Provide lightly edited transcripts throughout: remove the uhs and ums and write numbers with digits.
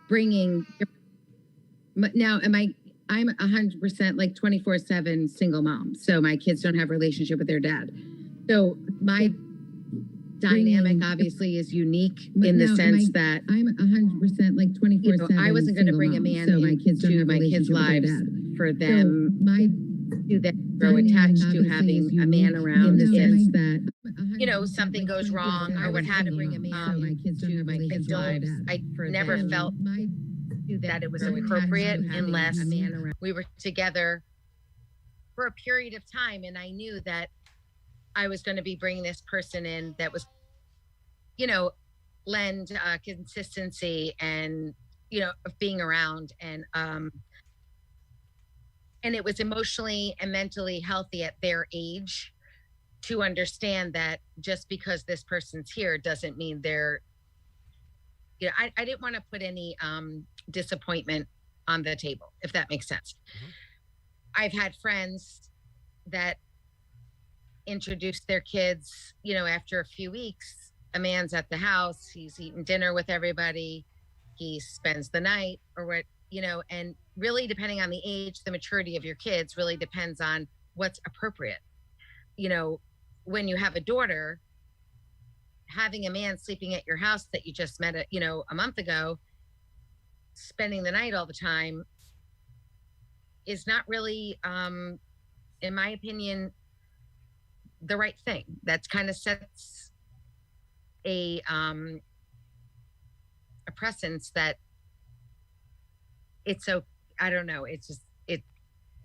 bringing now, I'm 100% like 24/7 single mom. So my kids don't have a relationship with their dad. So my dynamic obviously is unique in the sense that I'm 100% like 24/7. I wasn't going to bring a man so my kids don't into have my kids' lives for them to then grow attached to having a man around in the sense that something goes wrong or what have you. My kids to my kids' lives. I never felt that it was appropriate unless we were together for a period of time, and I knew that I was going to be bringing this person in that was, lend consistency and of being around, and it was emotionally and mentally healthy at their age to understand that just because this person's here doesn't mean they're I didn't want to put any disappointment on the table, if that makes sense. Mm-hmm. I've had friends that introduced their kids, after a few weeks, a man's at the house, he's eating dinner with everybody, he spends the night or what, and really depending on the age, the maturity of your kids really depends on what's appropriate. When you have a daughter, having a man sleeping at your house that you just met, a month ago, spending the night all the time is not really, in my opinion, the right thing. That kind of sets a precedence that it's so, I don't know. It's just,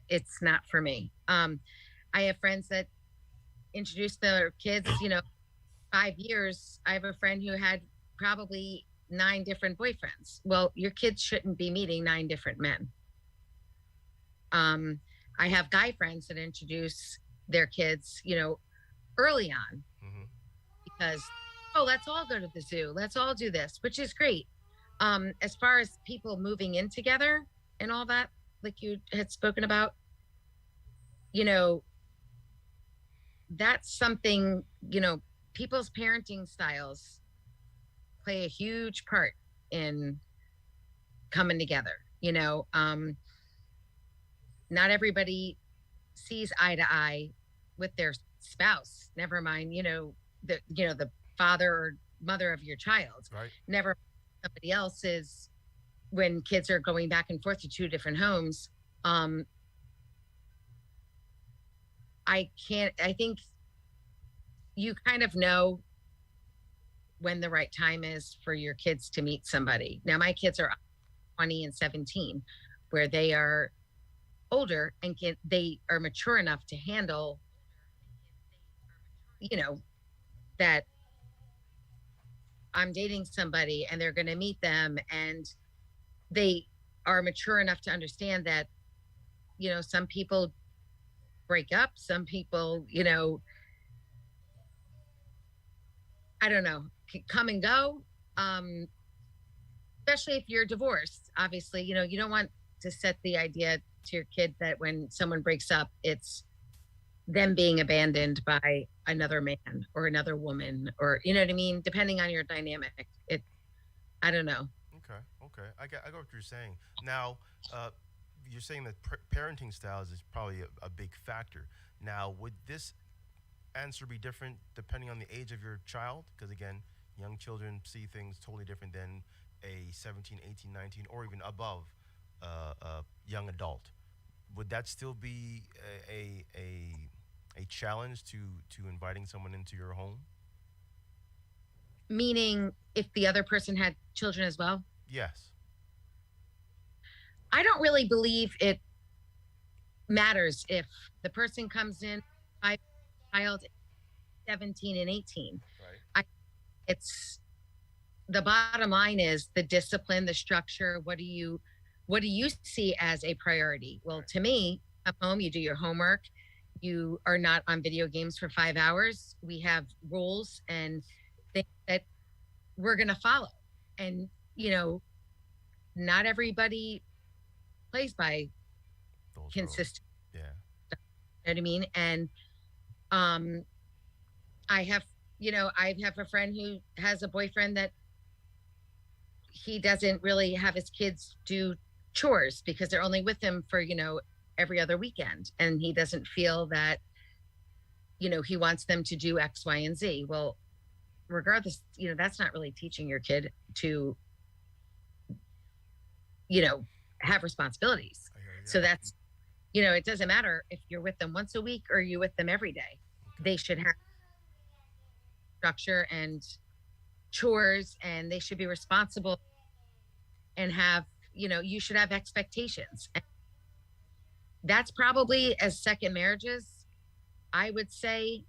it's not for me. I have friends that introduced their kids, 5 years. I have a friend who had probably 9 different boyfriends. Well, your kids shouldn't be meeting 9 different men. I have guy friends that introduce their kids, early on, mm-hmm. because, let's all go to the zoo. Let's all do this, which is great. As far as people moving in together and all that, like you had spoken about, that's something, people's parenting styles play a huge part in coming together. Not everybody sees eye to eye with their spouse, never mind, the father or mother of your child. Right. Never somebody else's when kids are going back and forth to 2 different homes. I think you kind of know when the right time is for your kids to meet somebody. Now, my kids are 20 and 17, where they are older and they are mature enough to handle, that I'm dating somebody and they're going to meet them, and they are mature enough to understand that, some people break up, some people, I don't know, come and go, especially if you're divorced. Obviously, you don't want to set the idea to your kid that when someone breaks up, it's them being abandoned by another man or another woman, or, you know what I mean? Depending on your dynamic, I don't know. Okay. I get what you're saying. Now, you're saying that parenting styles is probably a big factor. Now, would this answer be different depending on the age of your child? Because again, young children see things totally different than a 17, 18, 19, or even above young adult. Would that still be a challenge to inviting someone into your home? Meaning if the other person had children as well? Yes. I don't really believe it matters if the person comes in, my child 17 and 18. Right. It's the bottom line is the discipline, the structure. What do you see as a priority? Well, to me, come home, you do your homework. You are not on video games for 5 hours. We have rules and things that we're going to follow. And, not everybody plays by those consistent. Yeah. You know what I mean? And I have a friend who has a boyfriend that he doesn't really have his kids do chores because they're only with him for, every other weekend. And he doesn't feel that, he wants them to do X, Y, and Z. Well, regardless, that's not really teaching your kid to, have responsibilities. I hear you. So that's, it doesn't matter if you're with them once a week or you're with them every day. They should have structure and chores, and they should be responsible and have, you should have expectations. And that's probably, as second marriages, I would say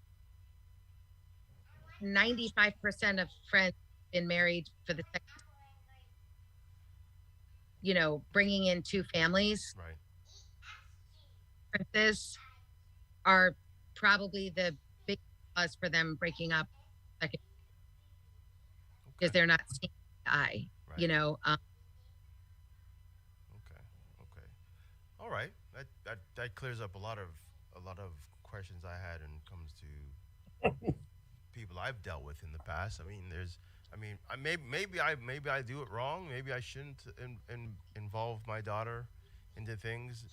95% of friends been married for the second, bringing in two families Right. differences are probably the big cause for them breaking up second, because Okay. they're not seeing eye, Right. Okay. Okay. All right. That clears up a lot of questions I had when it comes to people I've dealt with in the past. Maybe I do it wrong. Maybe I shouldn't involve my daughter into things,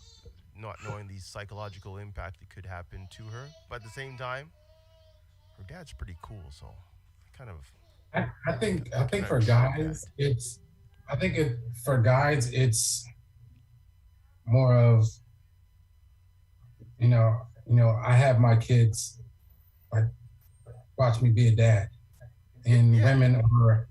not knowing the psychological impact that could happen to her. But at the same time, her dad's pretty cool, so kind of I think for respect that. guys, for guys, it's more of, I have my kids like watch me be a dad, and Yeah. women are,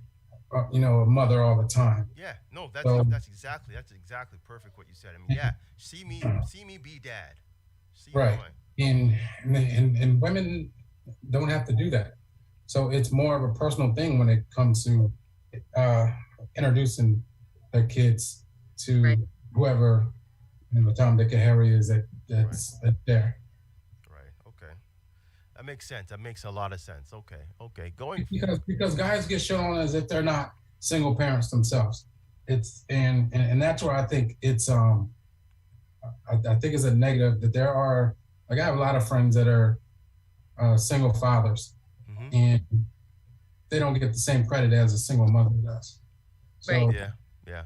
a mother all the time. Yeah, no, So that's exactly perfect what you said. I mean, yeah, see me be dad. See me right, going. and women don't have to do that. So it's more of a personal thing when it comes to uh, introducing their kids to Right. whoever, Tom, Dick, and Harry is that's there. Right. Okay. That makes sense. That makes a lot of sense. Okay. Okay. Going Because guys get shown as if they're not single parents themselves. It's and that's where I think it's I think it's a negative that there are, like, I have a lot of friends that are single fathers, hmm and they don't get the same credit as a single mother does. So Right. Yeah.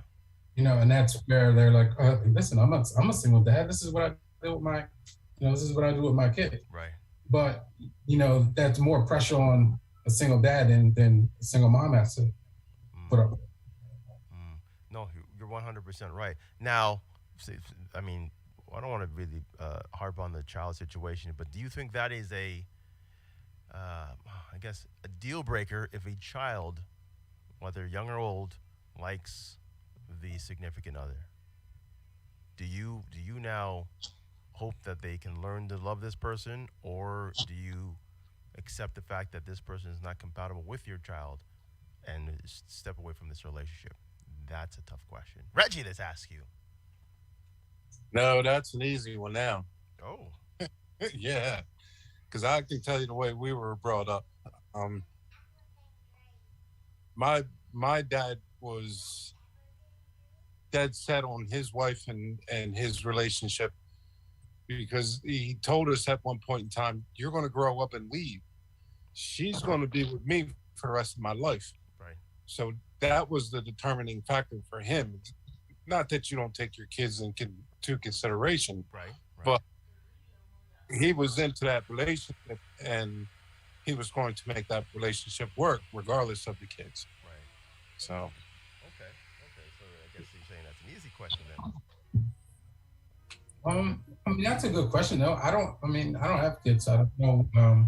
Yeah. and that's where they're like, listen, I'm a single dad. This is what I do with my, this is what I do with my kid. Right. But that's more pressure on a single dad than a single mom has to put Mm, up with. mm. No, you're 100% right. Now, I mean, I don't want to really harp on the child situation, but do you think that is I guess, a deal breaker if a child, whether young or old, likes the significant other? Do you now hope that they can learn to love this person, or do you accept the fact that this person is not compatible with your child and step away from this relationship? That's a tough question. Reggie, let's ask you. No, that's an easy one now. Oh, Yeah, because I can tell you the way we were brought up. Um, my dad was dead set on his wife and his relationship, because he told us at one point in time, "You're going to grow up and leave. She's going to be with me for the rest of my life." right, So that was the determining factor for him. Not that you don't take your kids into consideration, right, right, but he was into that relationship, and he was going to make that relationship work regardless of the kids. right. So Okay, okay. So I guess you're saying that's an easy question then. That's a good question though. I don't have kids. So I don't know.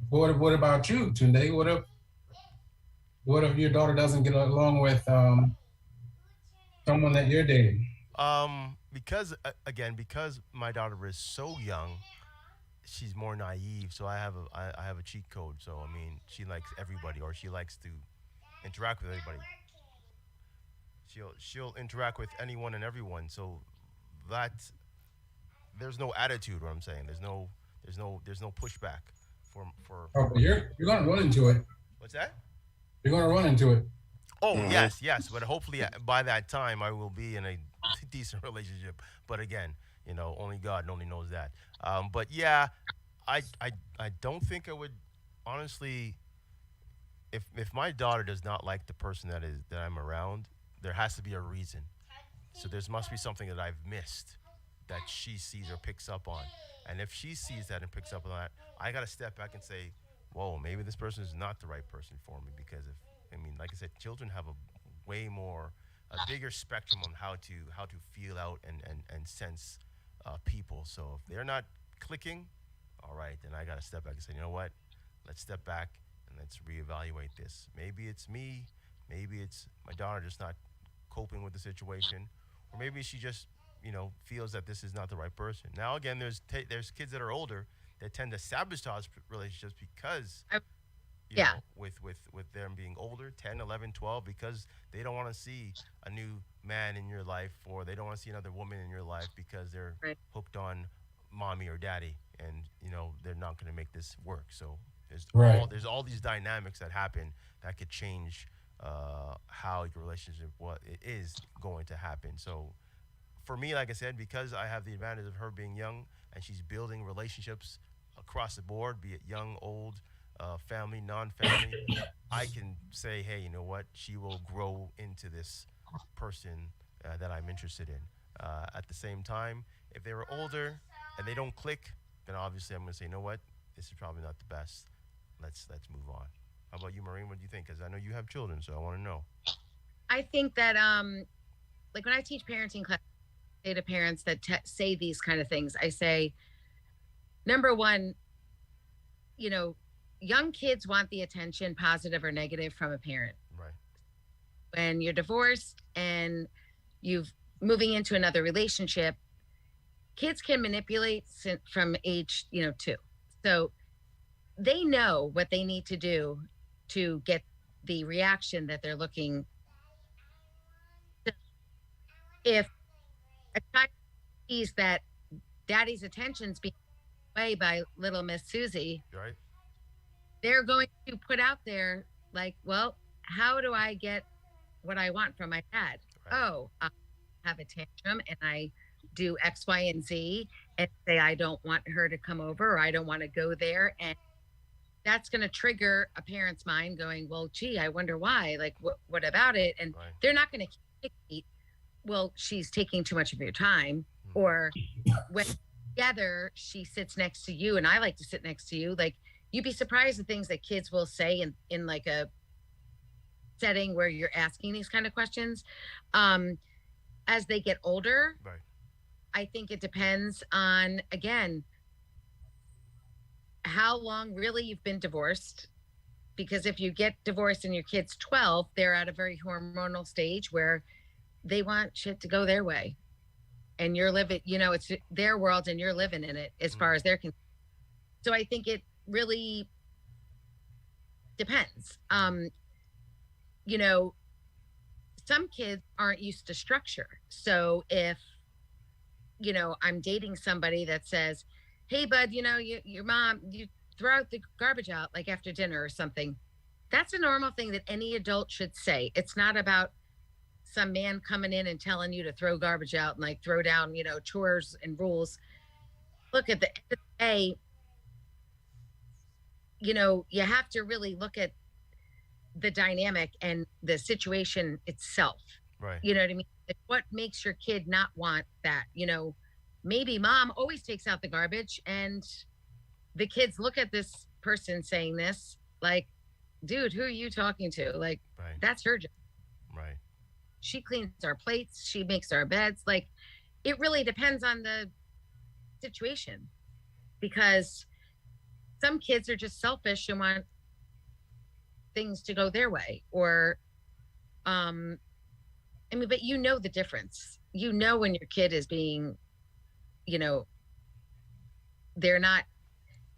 What about you, Tunde? What if your daughter doesn't get along with someone that you're dating? Because because my daughter is so young, she's more naive. So I have a cheat code. So I mean, she likes everybody, or she likes to interact with everybody. She'll interact with anyone and everyone. So that there's no attitude. What I'm saying, there's no pushback for Oh, but you're gonna run into it. what's that? You're gonna run into it. Oh Mhm. yes. But hopefully by that time I will be in a decent relationship. But again, only God only knows that. But yeah, I don't think I would honestly if my daughter does not like the person that I'm around, there has to be a reason. So there must be something that I've missed that she sees or picks up on. And if she sees that and picks up on that, I got to step back and say, whoa, maybe this person is not the right person for me. Because if, I mean, like I said, children have a bigger spectrum on how to feel out and sense people. So if they're not clicking, all right, then I got to step back and say, you know what? Let's step back and let's reevaluate this. Maybe it's me. Maybe it's my daughter just not coping with the situation, or maybe she just feels that this is not the right person. Now again, there's kids that are older that tend to sabotage relationships because Yeah. with them being older, 10, 11, 12, because they don't want to see a new man in your life, or they don't want to see another woman in your life because they're Right. hooked on mommy or daddy, and they're not going to make this work. So there's all these dynamics that happen that could change how your relationship it is going to happen. So for me, like I said, because I have the advantage of her being young and she's building relationships across the board, be it young, old, family, non-family, I can say, hey, you know what? She will grow into this person that I'm interested in. At the same time, if they were older and they don't click, then obviously I'm going to say, you know what? This is probably not the best. Let's move on. How about you, Maureen? What do you think? Because I know you have children, so I want to know. I think that like when I teach parenting class, I say to parents that say these kind of things, I say, number one, young kids want the attention, positive or negative, from a parent. Right. When you're divorced and you've moving into another relationship, kids can manipulate from age 2. So they know what they need to do to get the reaction that they're looking. If a child sees that daddy's attention's being taken away by little Miss Susie, Right. they're going to put out there like, well, how do I get what I want from my dad? Right. Oh, I have a tantrum and I do X, Y, and Z and say I don't want her to come over, or I don't want to go there. And that's going to trigger a parent's mind going, well, gee, I wonder why. Like, what about it? And Right. they're not going to keep, well, she's taking too much of your time. Mhm. Or when together she sits next to you and I like to sit next to you. Like, you'd be surprised the things that kids will say in like a setting where you're asking these kind of questions. As they get older, Right. I think it depends on, again, how long really you've been divorced. Because if you get divorced and your kid's 12, they're at a very hormonal stage where they want shit to go their way. And you're living, it's their world and you're living in it as far as they're concerned. So I think it really depends. Some kids aren't used to structure. So if, I'm dating somebody that says, hey, bud, your mom, you throw out the garbage out like after dinner or something. That's a normal thing that any adult should say. It's not about some man coming in and telling you to throw garbage out and like throw down, chores and rules. Look, at the end of the day, you have to really look at the dynamic and the situation itself. Right. You know what I mean? Like, what makes your kid not want that? Maybe mom always takes out the garbage and the kids look at this person saying this like, dude, who are you talking to? Like, Right. that's her job. Right. She cleans our plates. She makes our beds. Like, it really depends on the situation, because some kids are just selfish and want things to go their way. Or, but the difference. When your kid is being, they're not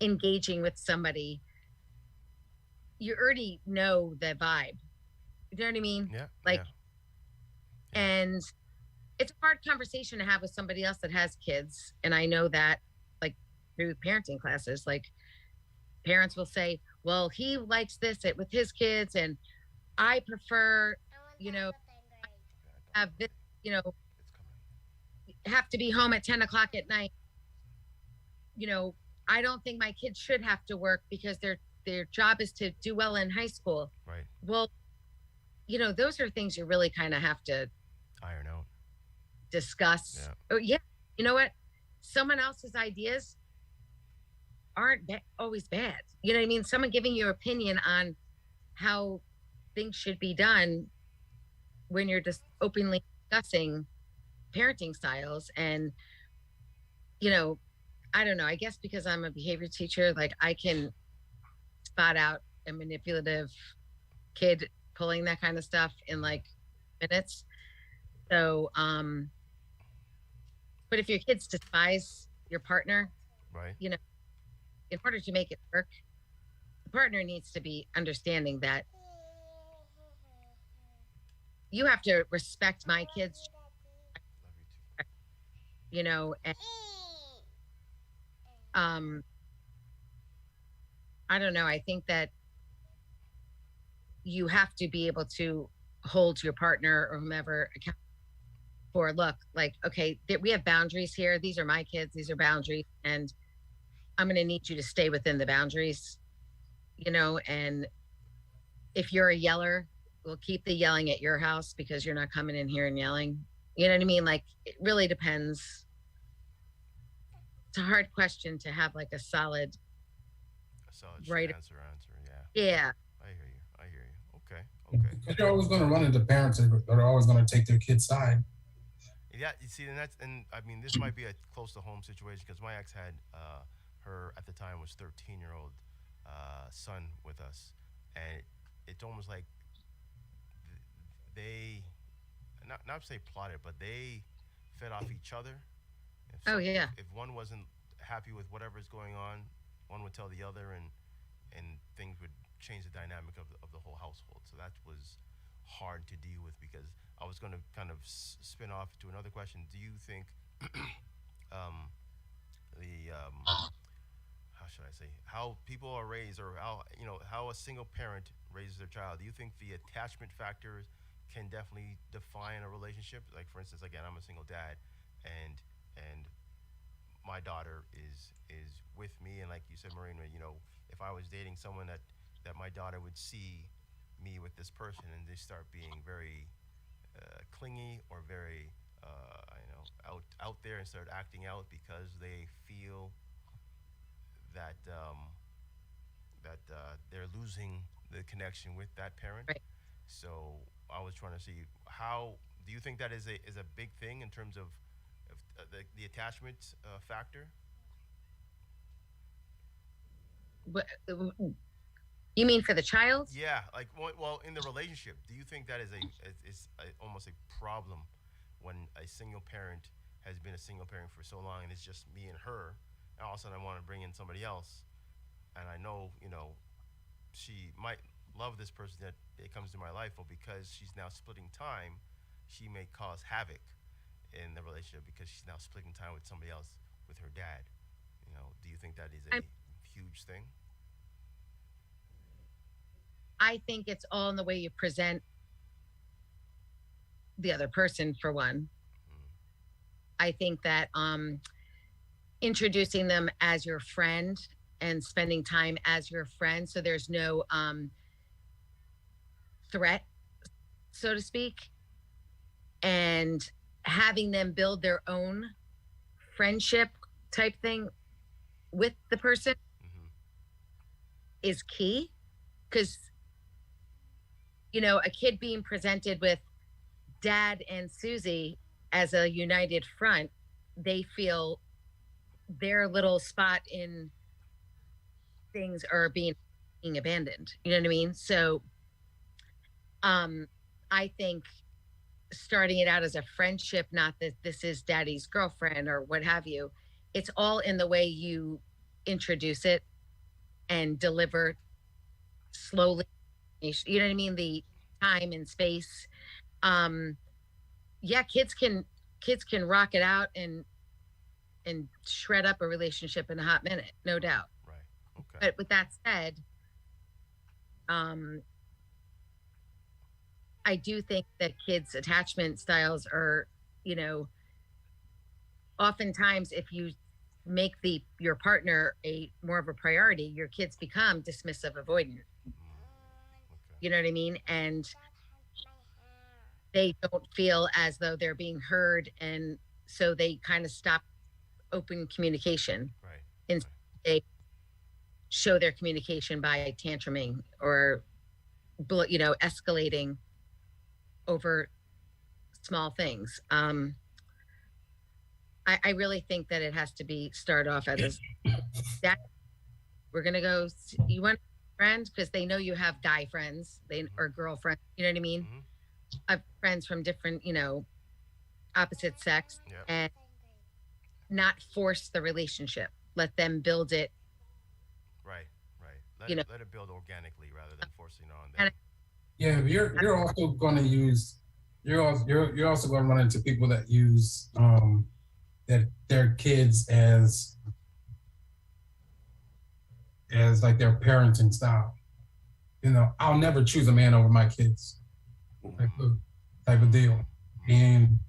engaging with somebody. You already know the vibe. You know what I mean? Yeah. Like, yeah. And it's a hard conversation to have with somebody else that has kids. And I know that, like, through parenting classes, like, parents will say, well, he likes this with his kids, and I prefer, have this, It's coming. have to be home at 10 o'clock at night. I don't think my kids should have to work because their job is to do well in high school. Right. Well, those are things you really kind of have to Iron out. discuss. Yeah. Oh, yeah. You know what? Someone else's ideas aren't always bad. You know what I mean? Someone giving your opinion on how things should be done when you're just openly discussing parenting styles. And, I don't know, I guess because I'm a behavior teacher, like I can spot out a manipulative kid pulling that kind of stuff in like minutes. So, but if your kids despise your partner, Right. in order to make it work, the partner needs to be understanding that you have to respect my kids, Love you too. and I don't know. I think that you have to be able to hold your partner or whomever accountable for, look, like, okay, we have boundaries here. These are my kids. These are boundaries. And I'm going to need you to stay within the boundaries, and if you're a yeller, we'll keep the yelling at your house because you're not coming in here and yelling. You know what I mean? Like, it really depends. It's a hard question to have like a solid, A solid Right. answer. Yeah. yeah. I hear you. Okay. Because you're always going to run into parents that are always going to take their kid's side. Yeah, you see, and I mean, this might be a close to home situation because my ex had her at the time was 13-year-old son with us, and it's almost like they not say plotted, but they fed off each other. If Oh, yeah. If one wasn't happy with whatever's going on, one would tell the other, and things would change the dynamic of the whole household. So that was hard to deal with because I was going to kind of spin off to another question. Do you think how should I say, how people are raised, or how a single parent raises their child? Do you think the attachment factors can definitely define a relationship? Like, for instance, again, I'm a single dad, and my daughter is with me, and like you said, Marina, if I was dating someone that my daughter would see me with this person and they start being very clingy or very out there and start acting out because they feel that they're losing the connection with that parent. Right. So I was trying to see, how do you think that is a big thing in terms of the attachment factor? You mean for the child? Yeah, like, well, in the relationship, do you think that is almost a problem when a single parent has been a single parent for so long and it's just me and her, and all of a sudden I want to bring in somebody else, and I know she might love this person that it comes to my life, but because she's now splitting time, she may cause havoc in the relationship because she's now splitting time with somebody else, with her dad. Do you think that is a huge thing? I think it's all in the way you present the other person, for one. I think that introducing them as your friend and spending time as your friend, so there's no threat, so to speak, and having them build their own friendship type thing with the person is key, because a kid being presented with dad and Susie as a united front, they feel their little spot in things are being abandoned. You know what I mean? So I think starting it out as a friendship, not that this is daddy's girlfriend or what have you, it's all in the way you introduce it and deliver slowly. You know what I mean? The time and space. Yeah, kids can rock it out and shred up a relationship in a hot minute, no doubt. Right. Okay. But with that said, I do think that kids' attachment styles are, oftentimes if you make your partner a more of a priority, your kids become dismissive, avoidant. Okay. You know what I mean? And they don't feel as though they're being heard, and so they kind of stop open communication. Right. And they show their communication by tantruming or escalating over small things. I really think that it has to be start off as that we're gonna go. You want friends because they know you have guy friends, or girlfriends. You know what I mean? Mhm. I have friends from different, opposite sex, Yep. and not force the relationship. Let them build it. Right. Right. You know. Let it build organically rather than forcing it on And them. Yeah, but you're also going to use you're also going to run into people that use their kids as like their parenting style. I'll never choose a man over my kids, type of deal, and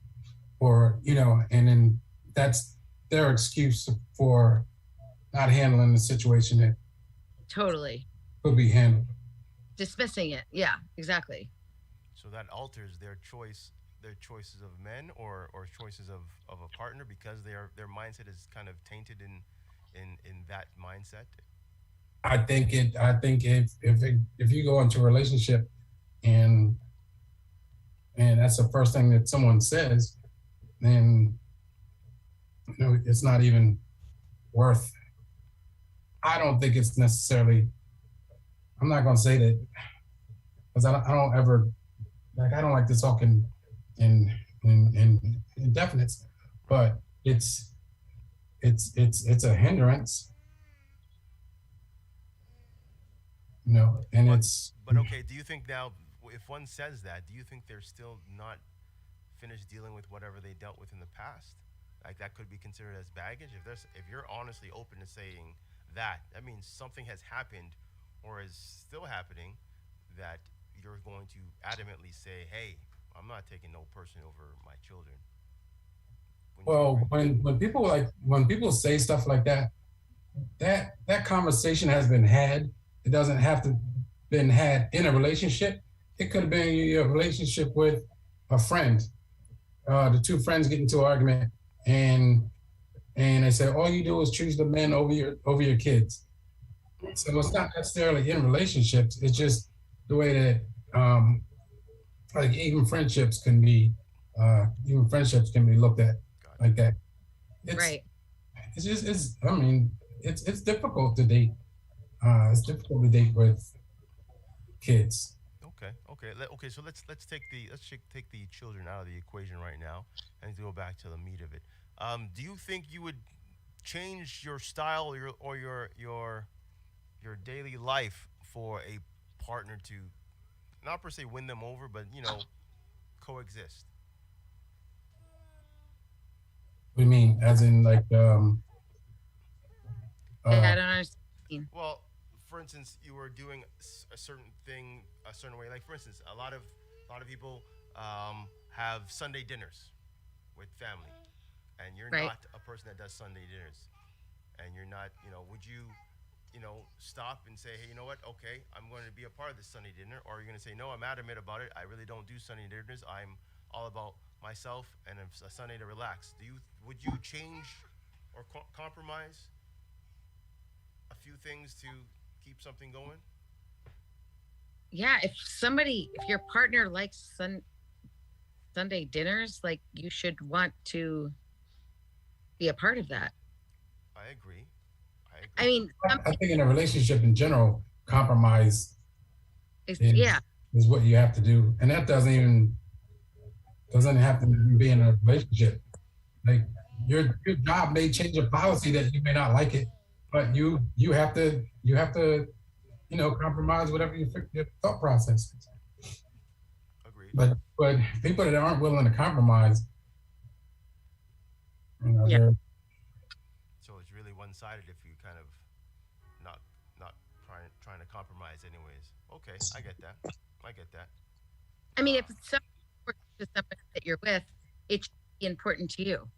and then that's their excuse for not handling the situation that Totally could be handled. dismissing it. Yeah, exactly. So that alters their choices of men or choices of a partner because their mindset is kind of tainted in that mindset. I think if you go into a relationship and that's the first thing that someone says, then it's not even worth. I don't think it's necessarily. I'm not going to say that because I don't ever I don't like to talk in indefinites, but it's a hindrance. And But it's but okay, do you think now if one says that, do you think they're still not finished dealing with whatever they dealt with in the past? Like that could be considered as baggage. If you're honestly open to saying that, that means something has happened or is still happening that you're going to adamantly say, "Hey, I'm not taking no person over my children." well when people say stuff like that, that conversation has been had. It doesn't have to been had in a relationship. It could have been a relationship with a friend. The two friends get into an argument, and they say all you do is choose the men over your kids. So it's not necessarily in relationships. It's just the way that like even friendships can be looked at Gotcha. like that. It's Right. it's just it's I mean it's difficult to date. It's difficult to date with kids. Okay, okay, okay. So take the children out of the equation right now, and go back to the meat of it. Do you think you would change your style your daily life for a partner to not per se win them over, but coexist? What do you mean? As in like I uh don't understand. Well, for instance, you were doing a certain thing a certain way. Like for instance, a lot of people have Sunday dinners with family, and you're Right. not a person that does Sunday dinners, and you're not. Would you, stop and say, hey, you know what? Okay, I'm going to be a part of this Sunday dinner, or are you going to say, no, I'm adamant about it. I really don't do Sunday dinners. I'm all about myself and it's a Sunday to relax. Would you change or compromise a few things to keep something going? Yeah, if your partner likes Sunday dinners, like you should want to be a part of that. I agree. I mean, I think in a relationship in general, compromise yeah, is what you have to do, and that doesn't have to be in a relationship. Like your job may change a policy that you may not like it, but you have to compromise whatever your thought process is. Agreed. But people that aren't willing to compromise, Yeah. they're So it's really one-sided if you kind of not trying to compromise anyways. Okay, I get that. I mean, if it's somebody that you're with, it should be important to you.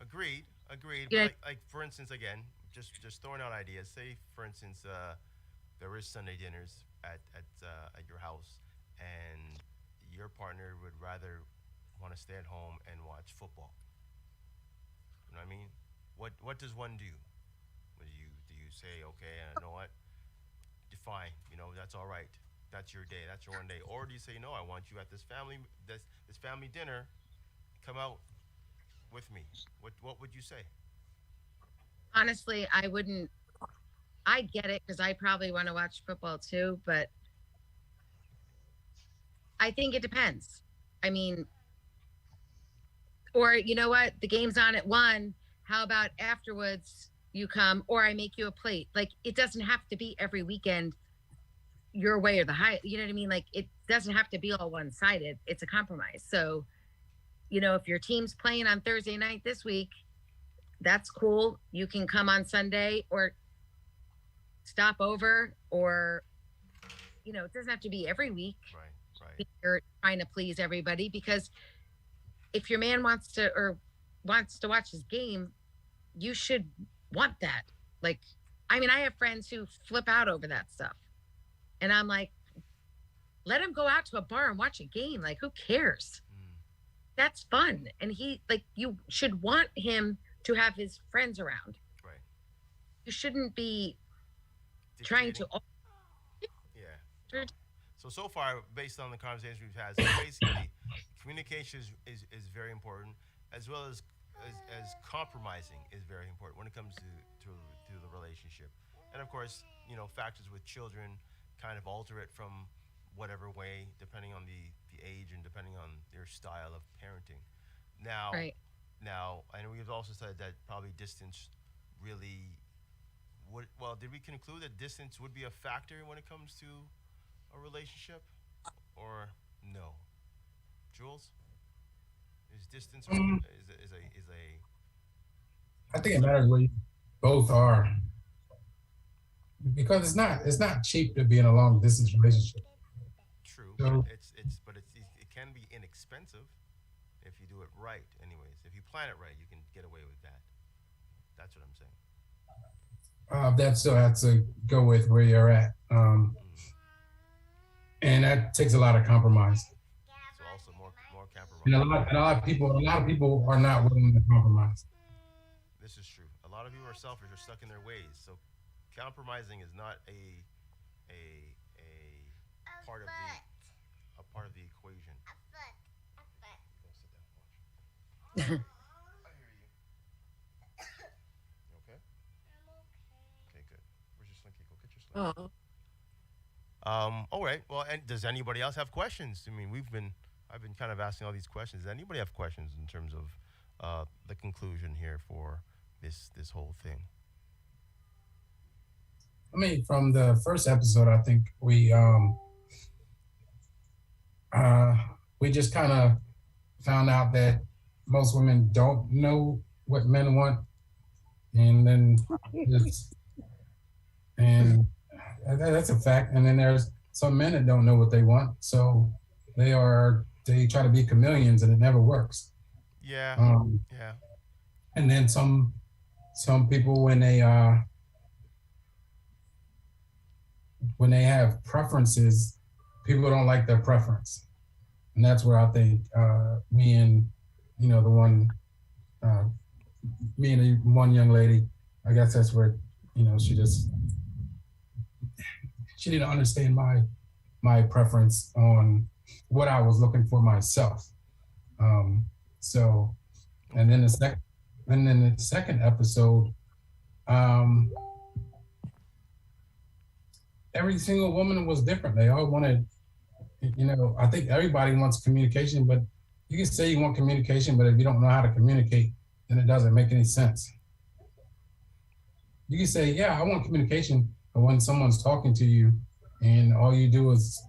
Agreed. Agreed. Yeah. But like for instance, again, just throwing out ideas. Say, for instance, there is Sunday dinners at your house, and your partner would rather want to stay at home and watch football. You know what I mean? What does one do? Do you say, okay, you know what? Fine, that's all right. That's your day. That's your one day. Or do you say, no, I want you at this family dinner. Come out with me. What would you say? Honestly, I wouldn't. I get it because I probably want to watch football too, but I think it depends. I mean, or you know what? The game's on at 1. How about afterwards you come, or I make you a plate? Like, it doesn't have to be every weekend your way or the high. You know what I mean? Like, it doesn't have to be all one sided. It's a compromise. So, if your team's playing on Thursday night this week, that's cool. You can come on Sunday or stop over, or, it doesn't have to be every week. Right. You're trying to please everybody, because if your man wants to watch his game, you should want that. Like, I mean, I have friends who flip out over that stuff, and I'm like, let him go out to a bar and watch a game. Like, who cares? That's fun. And you should want him to have his friends around. Right. You shouldn't be trying to. Yeah. So far, based on the conversation we've had, so basically, communication is very important, as well as compromising is very important when it comes to the relationship. And of course, factors with children kind of alter it from whatever way, depending on the age and depending on their style of parenting. Now, Right. Now, I know we've also said that probably distance really would. Well, did we conclude that distance would be a factor when it comes to a relationship, or no? Jules, is distance is a I think it matters where you both are, because it's not cheap to be in a long distance relationship. true, So- but it can be inexpensive if you do it right. Anyways, if you plan it right, you can get away with that. That's what I'm saying. That still has to go with where you're at, and that takes a lot of compromise. So also more compromise. And a lot of people are not willing to compromise. This is true. A lot of people are selfish or stuck in their ways. So compromising is not a part of the equation. Go sit down. Watch. I hear you. You okay? Okay, good. Where's your slinky? Go get your slinky. All right. Well, and does anybody else have questions? I mean, I've been kind of asking all these questions. Does anybody have questions in terms of the conclusion here for this whole thing? I mean, from the first episode, I think we just kind of found out that most women don't know what men want, and then that's a fact. And then there's some men that don't know what they want, so they try to be chameleons, and it never works. Yeah. Yeah. And then some people, when they have preferences, people don't like their preference, and that's where I think me and the one young lady, I guess that's where she didn't understand my preference on what I was looking for myself. So, and then the second episode, every single woman was different. They all wanted, I think everybody wants communication, but you can say you want communication, but if you don't know how to communicate, then it doesn't make any sense. You can say, yeah, I want communication, but when someone's talking to you and all you do is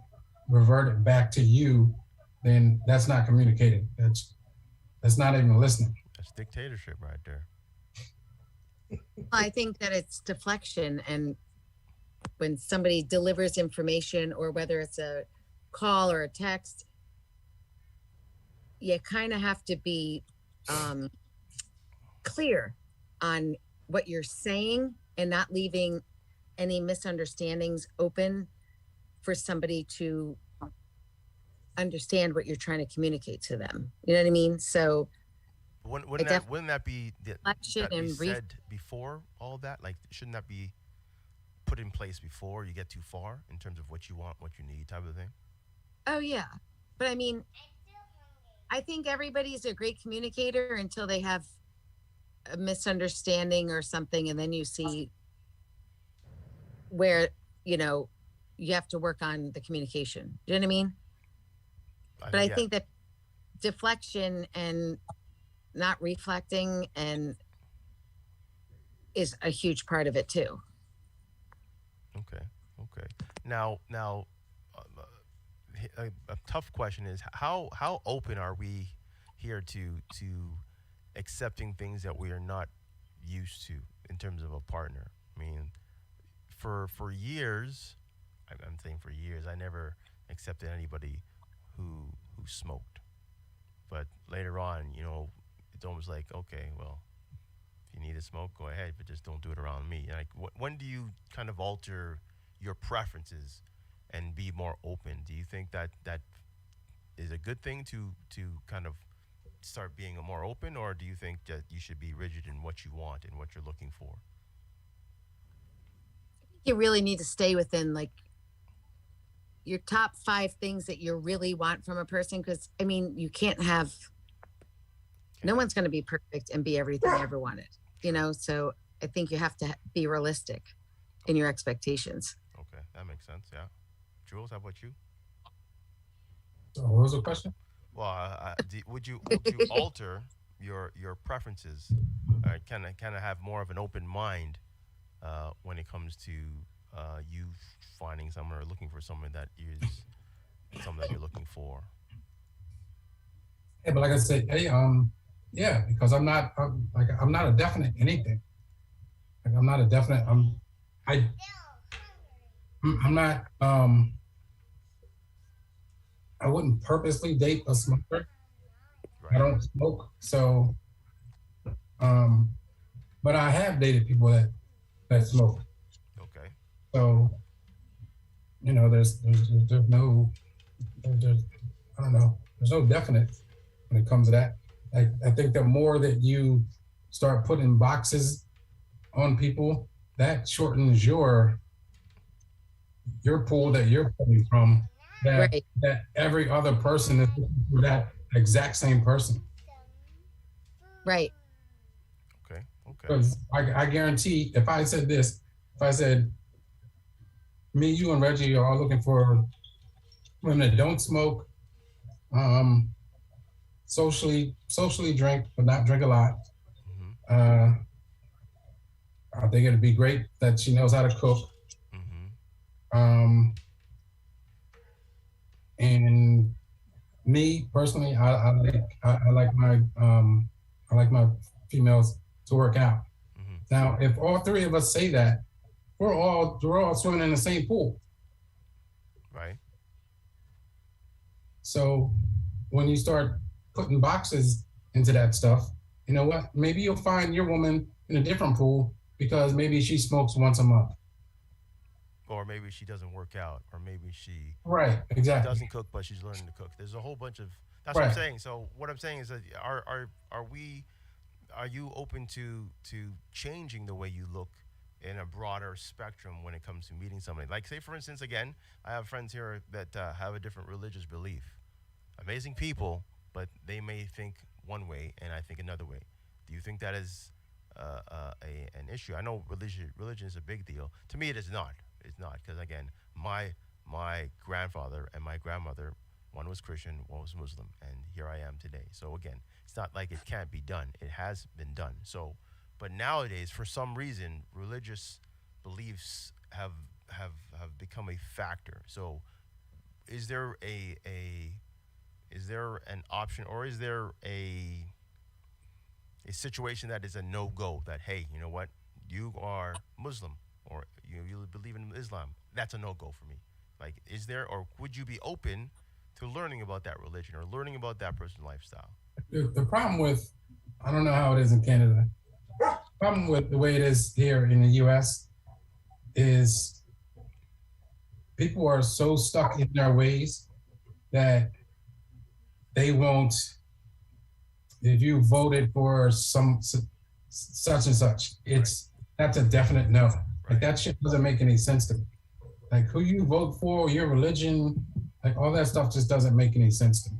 revert it back to you, then that's not communicating. That's not even listening. That's dictatorship right there. I think that it's deflection, and when somebody delivers information, or whether it's a call or a text, you kind of have to be clear on what you're saying and not leaving any misunderstandings open for somebody to understand what you're trying to communicate to them. You know what I mean? So Wouldn't that be reflection that be and said before all that? Like, shouldn't that be put in place before you get too far in terms of what you want, what you need, type of thing? oh yeah. But I mean, I think everybody's a great communicator until they have a misunderstanding or something, and then you see where, you know, you have to work on the communication. Do you know what I mean? But I Yeah. think that deflection and not reflecting and is a huge part of it too. Okay. Okay. Now, a tough question is how open are we here to accepting things that we are not used to in terms of a partner? I mean, for years, I'm saying for years, I never accepted anybody who smoked. But later on, you know, it's almost like, okay, well, if you need to smoke, go ahead, but just don't do it around me. Like, when do you kind of alter your preferences and be more open? Do you think that that is a good thing to kind of start being more open, or do you think that you should be rigid in what you want and what you're looking for? You really need to stay within like your top 5 things that you really want from a person. Cause I mean, you can't have, no one's going to be perfect and be everything I ever wanted, you know? So I think you have to be realistic in your expectations. Okay, that makes sense. Yeah, Jules, how about you? So what was the question? Well, would you alter your preferences, kind of have more of an open mind when it comes to you finding someone or looking for someone that is something that you're looking for? Yeah, but like I said, hey, yeah, because I'm not a definite anything. Like I'm not a definite. I I'm not. I wouldn't purposely date a smoker. I Right. don't smoke, so um, but I have dated people that smoke. Okay. So you know, there's no there's I don't know. There's no definite when it comes to that. I think the more that you start putting boxes on people, that shortens your pool that you're pulling from. Right. That every other person is looking for that exact same person. Right. Okay. Okay. Because I guarantee, if I said this, if I said me, you, and Reggie are all looking for women that don't smoke, um, socially drink, but not drink a lot. Mhm. Uh, I think it'd be great that she knows how to cook. Mhm. Um, and me personally, I like my females to work out. Mhm. Now, if all 3 of us say that, we're all swimming in the same pool. Right. So when you start putting boxes into that stuff, you know what? Maybe you'll find your woman in a different pool because maybe she smokes once a month. Or maybe she doesn't work out, or maybe she Right. Exactly. doesn't cook, but she's learning to cook. There's a whole bunch of. That's what I'm Right. saying. So what I'm saying is that are you open to changing the way you look in a broader spectrum when it comes to meeting somebody? Like, say for instance, again, I have friends here that have a different religious belief. Amazing people, but they may think one way and I think another way. Do you think that is an issue? I know religion is a big deal. To me, it is not. It's not, because again, my grandfather and my grandmother, one was Christian, one was Muslim, and here I am today. So again, it's not like it can't be done. It has been done. So, but nowadays, for some reason, religious beliefs have become a factor. So, is there a is there an option, or is there a situation that is a no go, that hey, you know what, you are Muslim, or you believe in Islam, that's a no go for me? Like, is there, or would you be open to learning about that religion or learning about that person's lifestyle? The problem with, I don't know how it is in Canada, problem with the way it is here in the U.S. is people are so stuck in their ways that they won't. If you voted for such and such, that's a definite no. Like that shit doesn't make any sense to me. Like who you vote for, your religion, like all that stuff just doesn't make any sense to me.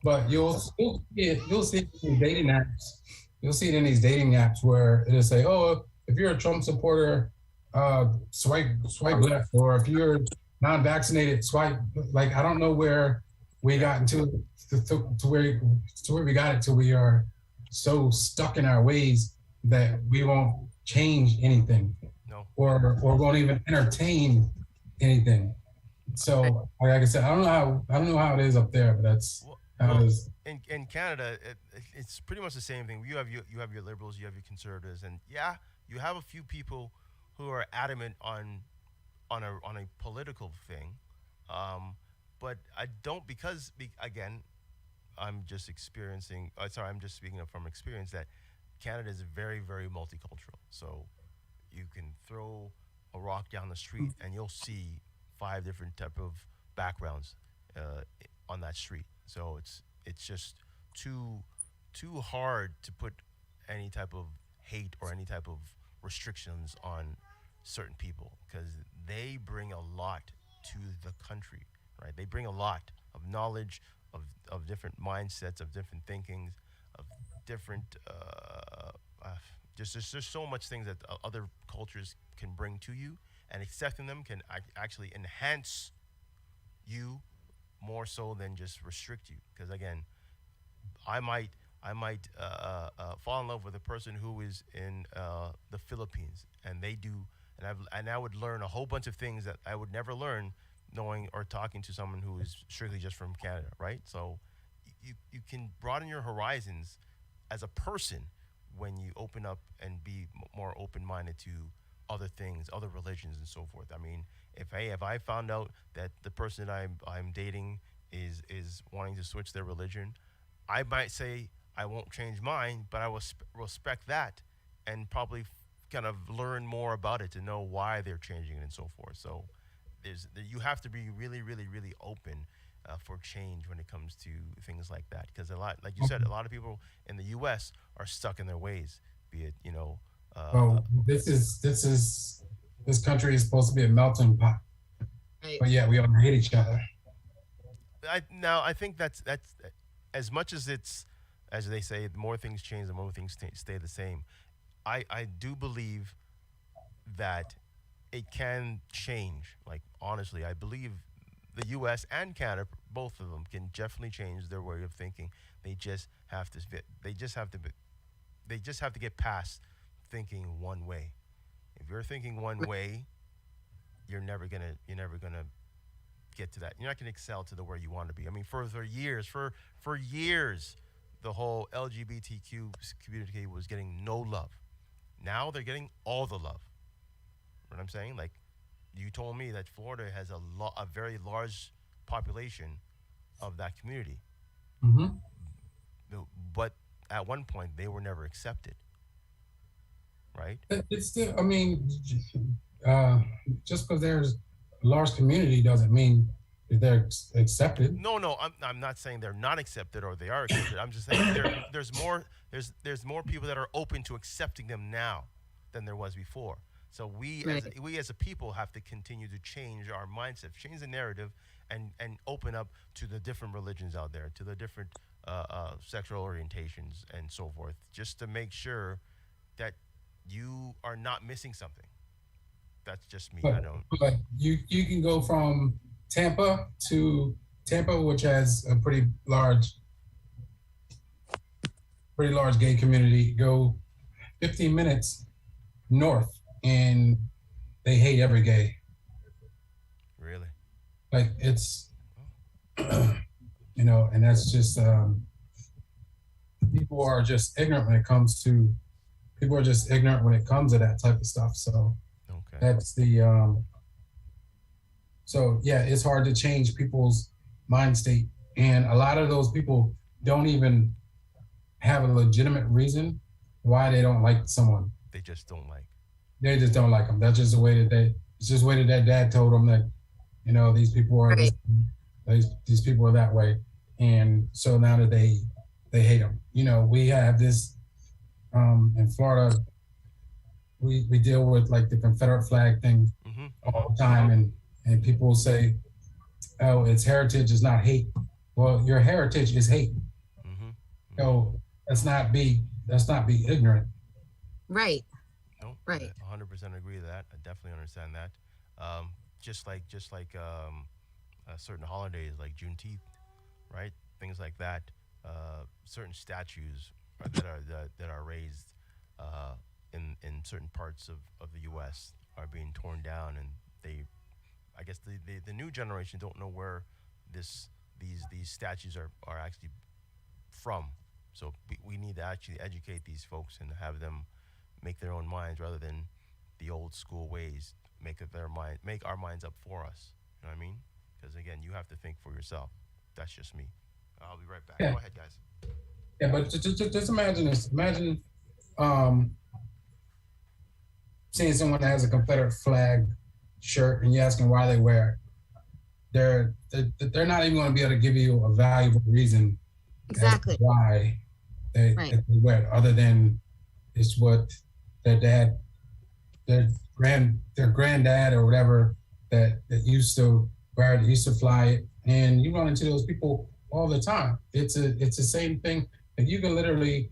But you'll see it in dating apps. You'll see it in these dating apps where it'll say, "Oh, if you're a Trump supporter, swipe left," or if you're non-vaccinated, swipe. Like I don't know where we got into to where we got it to. We are so stuck in our ways that we won't change anything, No. or won't even entertain anything. So, like I said, I don't know how it is up there, but that's how it is. In Canada, it's pretty much the same thing. You have your liberals, you have your conservatives, and yeah, you have a few people who are adamant on a political thing, but I don't again, I'm just experiencing. I'm just speaking from experience that Canada is very, very multicultural. So you can throw a rock down the street and you'll see 5 different type of backgrounds on that street. So it's just too hard to put any type of hate or any type of restrictions on certain people because they bring a lot to the country, right? They bring a lot of knowledge, of different mindsets, of different thinkings, of different there's so much things that other cultures can bring to you, and accepting them can actually enhance you more so than just restrict you. Because again, I might fall in love with a person who is in the Philippines, and they do, and I would learn a whole bunch of things that I would never learn knowing or talking to someone who is strictly just from Canada, right? So you can broaden your horizons as a person when you open up and be more open-minded to other things, other religions, and so forth. I mean, if I found out that the person I'm dating is wanting to switch their religion, I might say I won't change mine, but I will respect that and probably kind of learn more about it to know why they're changing it and so forth. So you have to be really, really, really open for change when it comes to things like that, because a lot, like you said, a lot of people in the U.S. are stuck in their ways. Be it, Well, this country is supposed to be a melting pot, but yeah, we all hate each other. I think that's as much as it's, as they say, the more things change, the more things stay the same. I do believe that it can change. Like honestly, I believe the U.S. and Canada, both of them, can definitely change their way of thinking. They just have to get past thinking one way. If you're thinking one way, you're never gonna get to that. You're not gonna excel to the where you want to be. I mean, for years, the whole LGBTQ community was getting no love. Now they're getting all the love. What I'm saying, like, you told me that Florida has a very large population of that community. Mm-hmm. But at one point, they were never accepted, right? It's still, I mean, just because there's a large community doesn't mean that they're accepted. No, I'm not saying they're not accepted or they are accepted. I'm just saying there's more people that are open to accepting them now than there was before. So we as a people have to continue to change our mindset, change the narrative, and open up to the different religions out there, to the different sexual orientations and so forth, just to make sure that you are not missing something. That's just me. But you can go from Tampa, which has a pretty large gay community, go 15 minutes north, and they hate every gay. Really? Like it's, and that's just, people are just ignorant when it comes to that type of stuff. So okay. That's the, so yeah, it's hard to change people's mind state. And a lot of those people don't even have a legitimate reason why they don't like someone. they just don't like. They just don't like them. That's just the way that it's just the way that their dad told them that, you know, these people are Right. these people are that way. And so now that they hate them. You know, we have this in Florida, we deal with like the Confederate flag thing Mm-hmm. all the time, and people will say, oh, it's heritage is not hate. Well, your heritage is hate. Mm-hmm. So let's not be ignorant. Right. No, Right. I 100% agree with that. I definitely understand that. Just like certain holidays like Juneteenth, right? Things like that. Certain statues that are raised in certain parts of the U.S. are being torn down, and I guess the new generation don't know where these statues are actually from. So we need to actually educate these folks and have them make their own minds rather than the old school ways. Make our minds up for us. You know what I mean? Because again, you have to think for yourself. That's just me. I'll be right back. Yeah. Go ahead, guys. Yeah, but just imagine this. Imagine seeing someone that has a Confederate flag shirt and you asking why they wear it. They're not even going to be able to give you a valuable reason Exactly. as to why they wear it, other than it's what their dad, their granddad or whatever that used to wear it, used to fly it, and you run into those people all the time. It's the same thing. And you can literally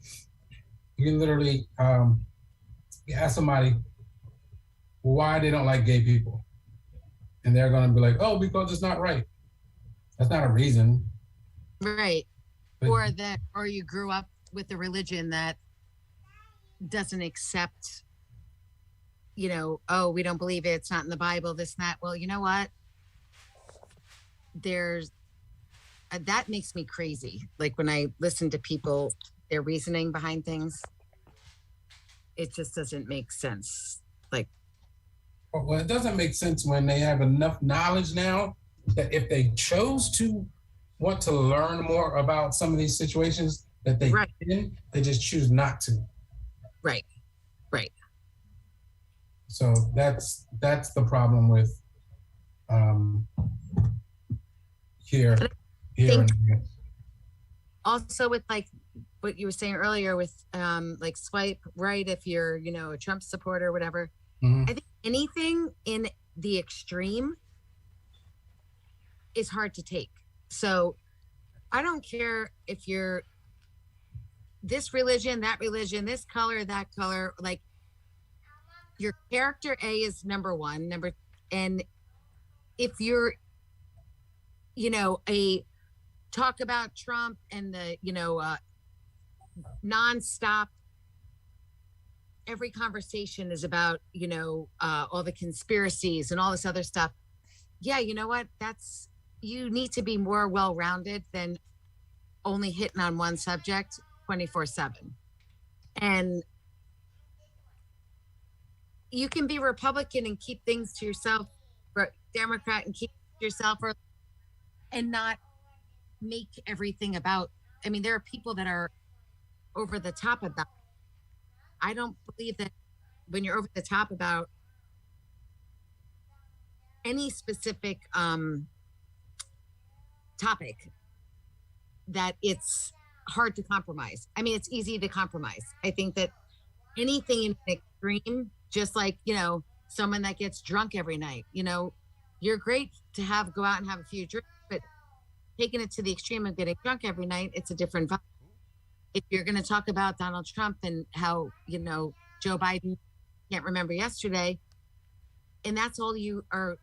ask somebody why they don't like gay people, and they're going to be like, oh, because it's not right. That's not a reason. Right. But- Or you grew up with a religion that doesn't accept, you know, oh, we don't believe it, it's not in the Bible, this and that. Well, you know what? That makes me crazy. Like when I listen to people, their reasoning behind things, it just doesn't make sense. Like, Well, it doesn't make sense when they have enough knowledge now that if they chose to want to learn more about some of these situations that they Right. can, they just choose not to. right. Right. So that's the problem with here. think- Also with like what you were saying earlier with like swipe right if you're, you know, a Trump supporter or whatever. Mhm. I think anything in the extreme is hard to take. So I don't care if you're this religion, that religion, this color, that color, like your character A is number one, and if you're, you know, talk about Trump and the, you know, nonstop, every conversation is about, you know, all the conspiracies and all this other stuff. Yeah, you know what? You need to be more well-rounded than only hitting on one subject 24/7. And you can be Republican and keep things to yourself, or Democrat and keep it to yourself, and not make everything about. I mean, there are people that are over the top about. I don't believe that when you're over the top about any specific topic, that it's hard to compromise. I mean, it's easy to compromise. I think that anything in an extreme, just like, you know, someone that gets drunk every night, you know, you're great to go out and have a few drinks, but taking it to the extreme of getting drunk every night, it's a different vibe. If you're going to talk about Donald Trump and how, you know, Joe Biden can't remember yesterday, and that's all you are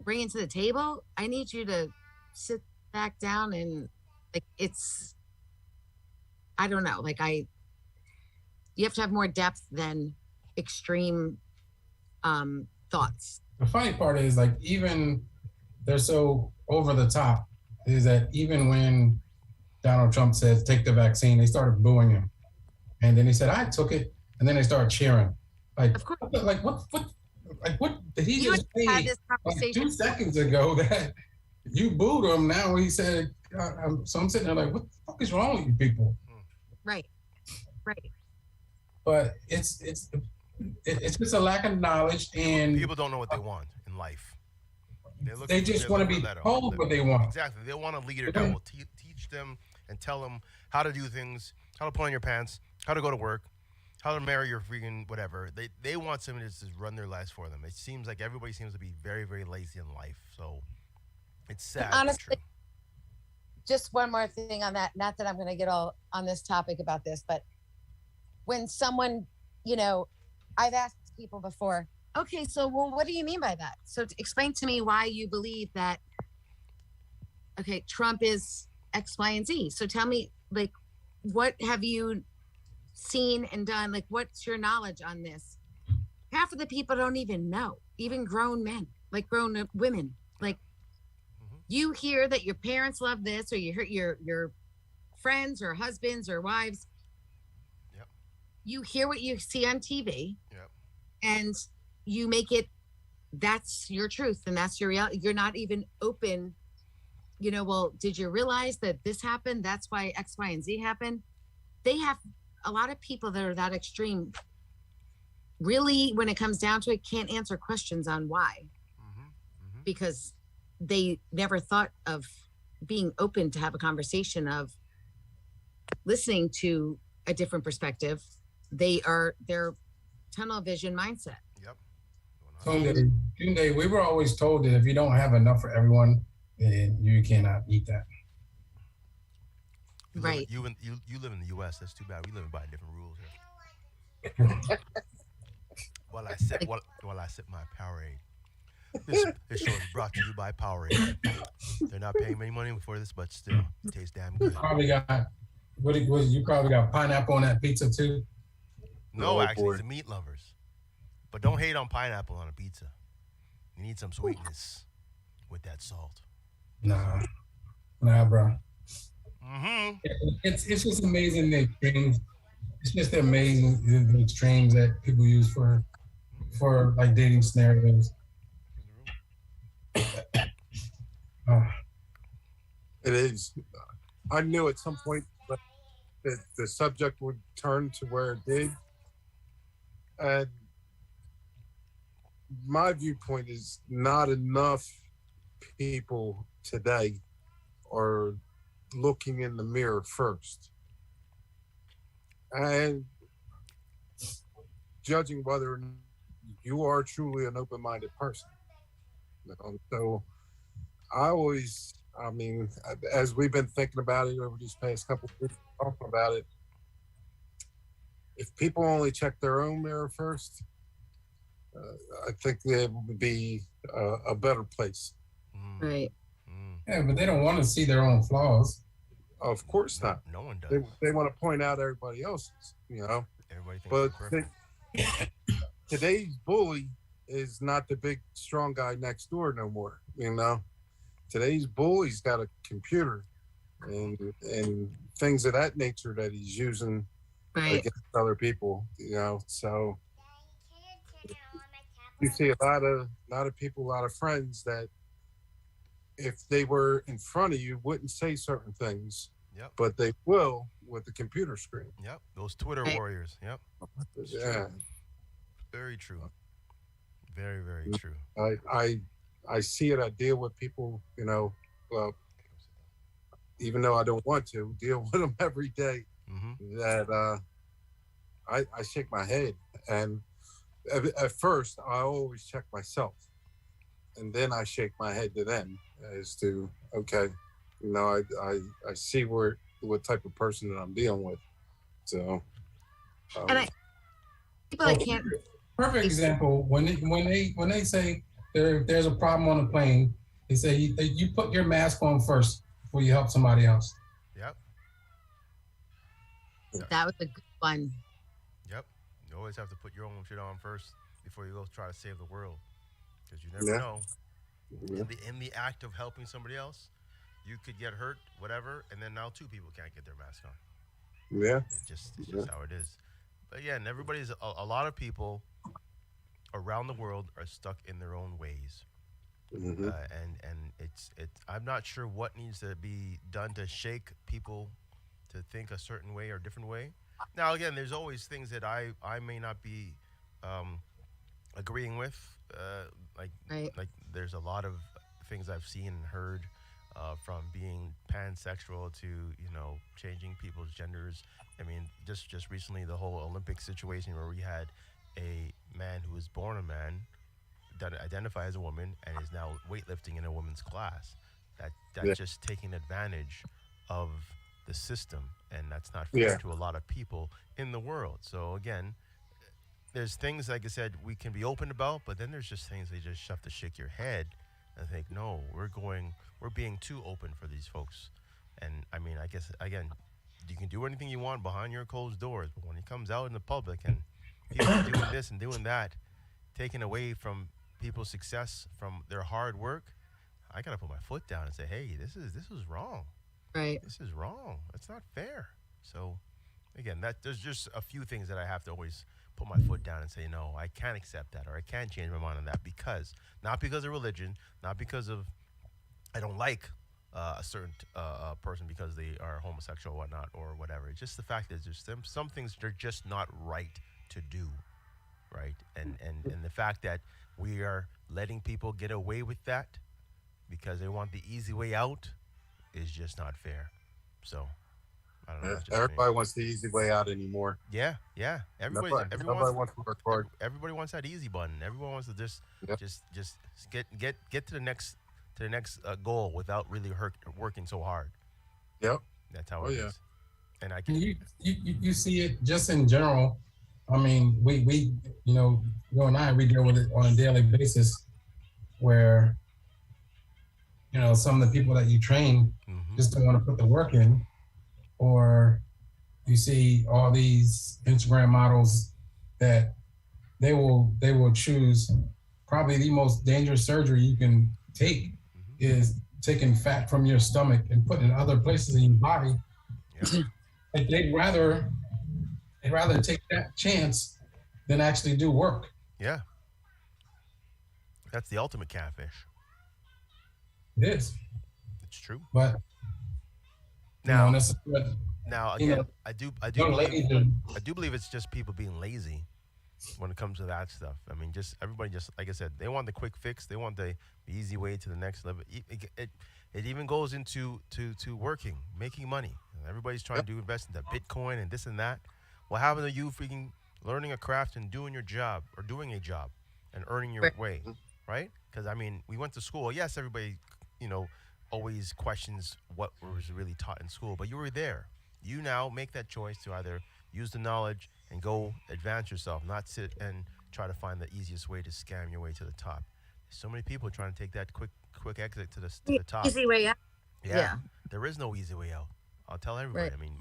bringing to the table, I need you to sit back down and like, I don't know, like you have to have more depth than extreme thoughts. The funny part is, like, even they're so over the top, is that even when Donald Trump says take the vaccine, they started booing him, and then he said I took it, and then they started cheering. Like, Of course. what did he You just say had this like conversation. 2 seconds ago that you booed him? Now he said, so I'm sitting there like, what the fuck is wrong with you people? Right. Right. But it's it's just a lack of knowledge, and People don't know what they want in life. they just want to be told what they want. Exactly. They want a leader They that want- will teach them and tell them how to do things, how to put on your pants, how to go to work, how to marry your freaking whatever. They want somebody to just run their lives for them. It seems like everybody seems to be very, very lazy in life. So it's sad. but Honestly, true. just one more thing on that. Not that I'm going to get all on this topic about this, but when someone, I've asked people before, okay, so well, what do you mean by that? So explain to me why you believe that, okay, Trump is X, Y, and Z. So tell me, like, what have you seen and done? Like, what's your knowledge on this? Half of the people don't even know, even grown men, like grown women. Like, you hear that your parents love this, or you hear your friends or husbands or wives. Yep. You hear what you see on TV. Yep. And you make it, that's your truth and that's your reality. You're not even open, well, did you realize that this happened? That's why X, Y, and Z happened. They have a lot of people that are that extreme. Really, when it comes down to it, can't answer questions on why, because they never thought of being open to have a conversation of listening to a different perspective. Their tunnel vision mindset. Yep. Tunde, we were always told that if you don't have enough for everyone, then you cannot eat that. Right. You live in the U.S. That's too bad. We live by different rules here. While I sip my Powerade. This show is brought to you by Powerade. They're not paying me any money for this, but still, it tastes damn good. You probably got pineapple on that pizza too. No, Oh, actually, boy. it's the meat lovers. But don't hate on pineapple on a pizza. You need some sweetness with that salt. Nah, bro. Mm-hmm. It's just amazing the extremes. It's just amazing the extremes that people use for like dating scenarios. It is. I knew at some point that the subject would turn to where it did. And my viewpoint is not enough people today are looking in the mirror first and judging whether you are truly an open-minded person. So I mean, as we've been thinking about it over these past couple of weeks, talking about it, if people only check their own mirror first, I think it would be a better place. Right. Yeah, but they don't want to see their own flaws. Of course not. No one does. They want to point out everybody else's, Everybody thinks But they're perfect. today's bully is not the big strong guy next door no more. Today's bully's got a computer and things of that nature that he's using Right. against other people. So you see a lot of people, a lot of friends that if they were in front of you wouldn't say certain things. Yep. But they will with the computer screen. Yep. Those Twitter Right. warriors. Yep. Yeah. Very true. Very, very true. I see it. I deal with people, well, even though I don't want to deal with them every day, that I shake my head. And at first, I always check myself. And then I shake my head to them as to, okay, I see what type of person that I'm dealing with. So, And people that can't. Perfect example. When they say there's a problem on a plane, they say you put your mask on first before you help somebody else. Yep. That was a good one. Yep. You always have to put your own shit on first before you go try to save the world, because you never know. In the act of helping somebody else, you could get hurt, whatever, and then now two people can't get their mask on. Yeah. It's just how it is. But again, a lot of people around the world are stuck in their own ways. And it's I'm not sure what needs to be done to shake people to think a certain way or different way. Now again, there's always things that I may not be agreeing with. Like Right. like there's a lot of things I've seen and heard from being pansexual to changing people's genders. I mean, just recently the whole Olympic situation where we had a man who was born a man, that identify as a woman, and is now weightlifting in a woman's class. That's Yeah. just taking advantage of the system, and that's not fair Yeah. to a lot of people in the world. So again, there's things like I said we can be open about, but then there's just things they just have to shake your head and think, no, we're being too open for these folks. And I mean, I guess again, you can do anything you want behind your closed doors, but when it comes out in the public and people are doing this and doing that, taking away from people's success from their hard work, I gotta put my foot down and say, hey, this is wrong. Right. This is wrong. It's not fair. So again, that there's just a few things that I have to always put my foot down and say, no, I can't accept that, or I can't change my mind on that, because not because of religion, not because of I don't like a certain person because they are homosexual or whatnot or whatever. It's just the fact that there's some things they're just not right to do, right? And the fact that we are letting people get away with that because they want the easy way out is just not fair. So I don't know. It's just me. Everybody wants the easy way out anymore. Yeah, yeah. Nobody wants to work hard. Everybody wants that easy button. Everyone wants to Yep. just get to the next goal without really working so hard. Yep. That's how Oh, it yeah. is. And I And can. you see it just in general. I mean, we you and I, we deal with it on a daily basis, where some of the people that you train Mhm. just don't want to put the work in, or you see all these Instagram models that they will choose probably the most dangerous surgery you can take Mhm. is taking fat from your stomach and putting it in other places in your body. Yeah. Like they'd rather take that chance than actually do work. Yeah. That's the ultimate catfish. It is, It's true. but Now, and that's what now you again, know, I do young believe ladies are- I do believe it's just people being lazy when it comes to that stuff. I mean, just everybody, just like I said, they want the quick fix. They want the easy way to the next level. It even goes into to working, making money. Everybody's trying to invest into Bitcoin and this and that. What happened to you freaking learning a craft and doing your job, or doing a job and earning your Right. way, right? Because I mean, we went to school. Yes, everybody, always questions what was really taught in school, but you were there. You now make that choice to either use the knowledge and go advance yourself, not sit and try to find the easiest way to scam your way to the top. So many people trying to take that quick exit to the top. Easy way out. Yeah, Yeah. there is no easy way out. I'll tell everybody. Right. I mean,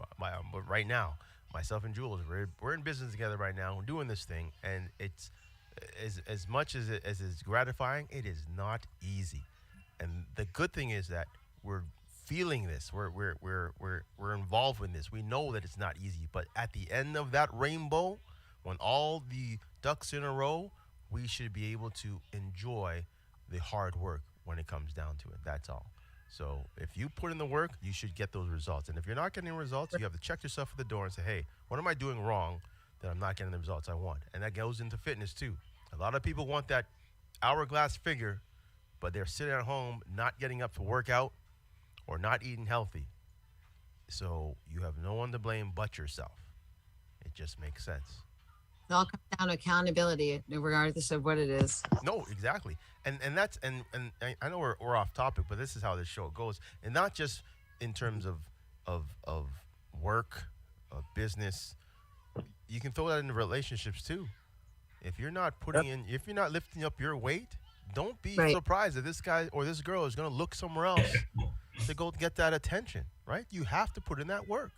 but right now, myself and Jules, we're in business together right now. We're doing this thing, and it's as much as it's gratifying, it is not easy. And the good thing is that we're feeling this. We're involved in this. We know that it's not easy, but at the end of that rainbow, when all the ducks in a row, we should be able to enjoy the hard work when it comes down to it. That's all. So if you put in the work, you should get those results. And if you're not getting results, you have to check yourself at the door and say, hey, what am I doing wrong that I'm not getting the results I want? And that goes into fitness too. A lot of people want that hourglass figure, but they're sitting at home not getting up to work out or not eating healthy. So you have no one to blame but yourself. It just makes sense. It all comes down to accountability, regardless of what it is. No, exactly. And that's and I know we're off topic, but this is how this show goes. And not just in terms of work, of business. You can throw that into relationships too. If you're not if you're not lifting up your weight, don't be Right. surprised that this guy or this girl is going to look somewhere else to go get that attention, right? You have to put in that work.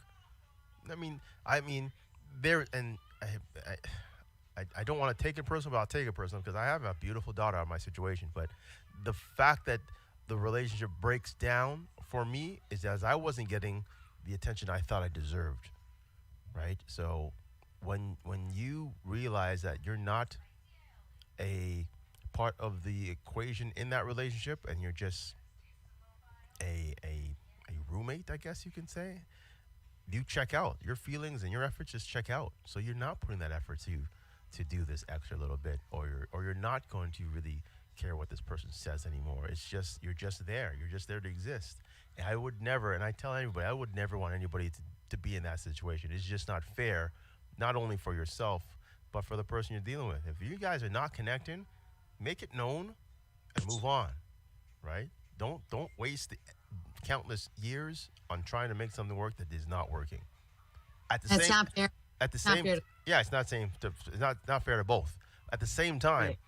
I mean, there and I don't want to take it personal, but I'll take it personal because I have a beautiful daughter out of my situation. But the fact that the relationship breaks down for me is as I wasn't getting the attention I thought I deserved, right? So when you realize that you're not a part of the equation in that relationship and you're just a roommate, I guess you can say, you check out. Your feelings and your efforts just check out. So you're not putting that effort to do this extra little bit, or you're not going to really care what this person says anymore. It's just you're just there. You're just there to exist. And I would never, and I tell anybody, I would never want anybody to be in that situation. It's just not fair, not only for yourself, but for the person you're dealing with. If you guys are not connecting, make it known and move on, right? Don't waste the countless years on trying to make something work that is not working. At the That's same not fair. at the Not same fair to- yeah, it's not fair to both. At the same time, Right.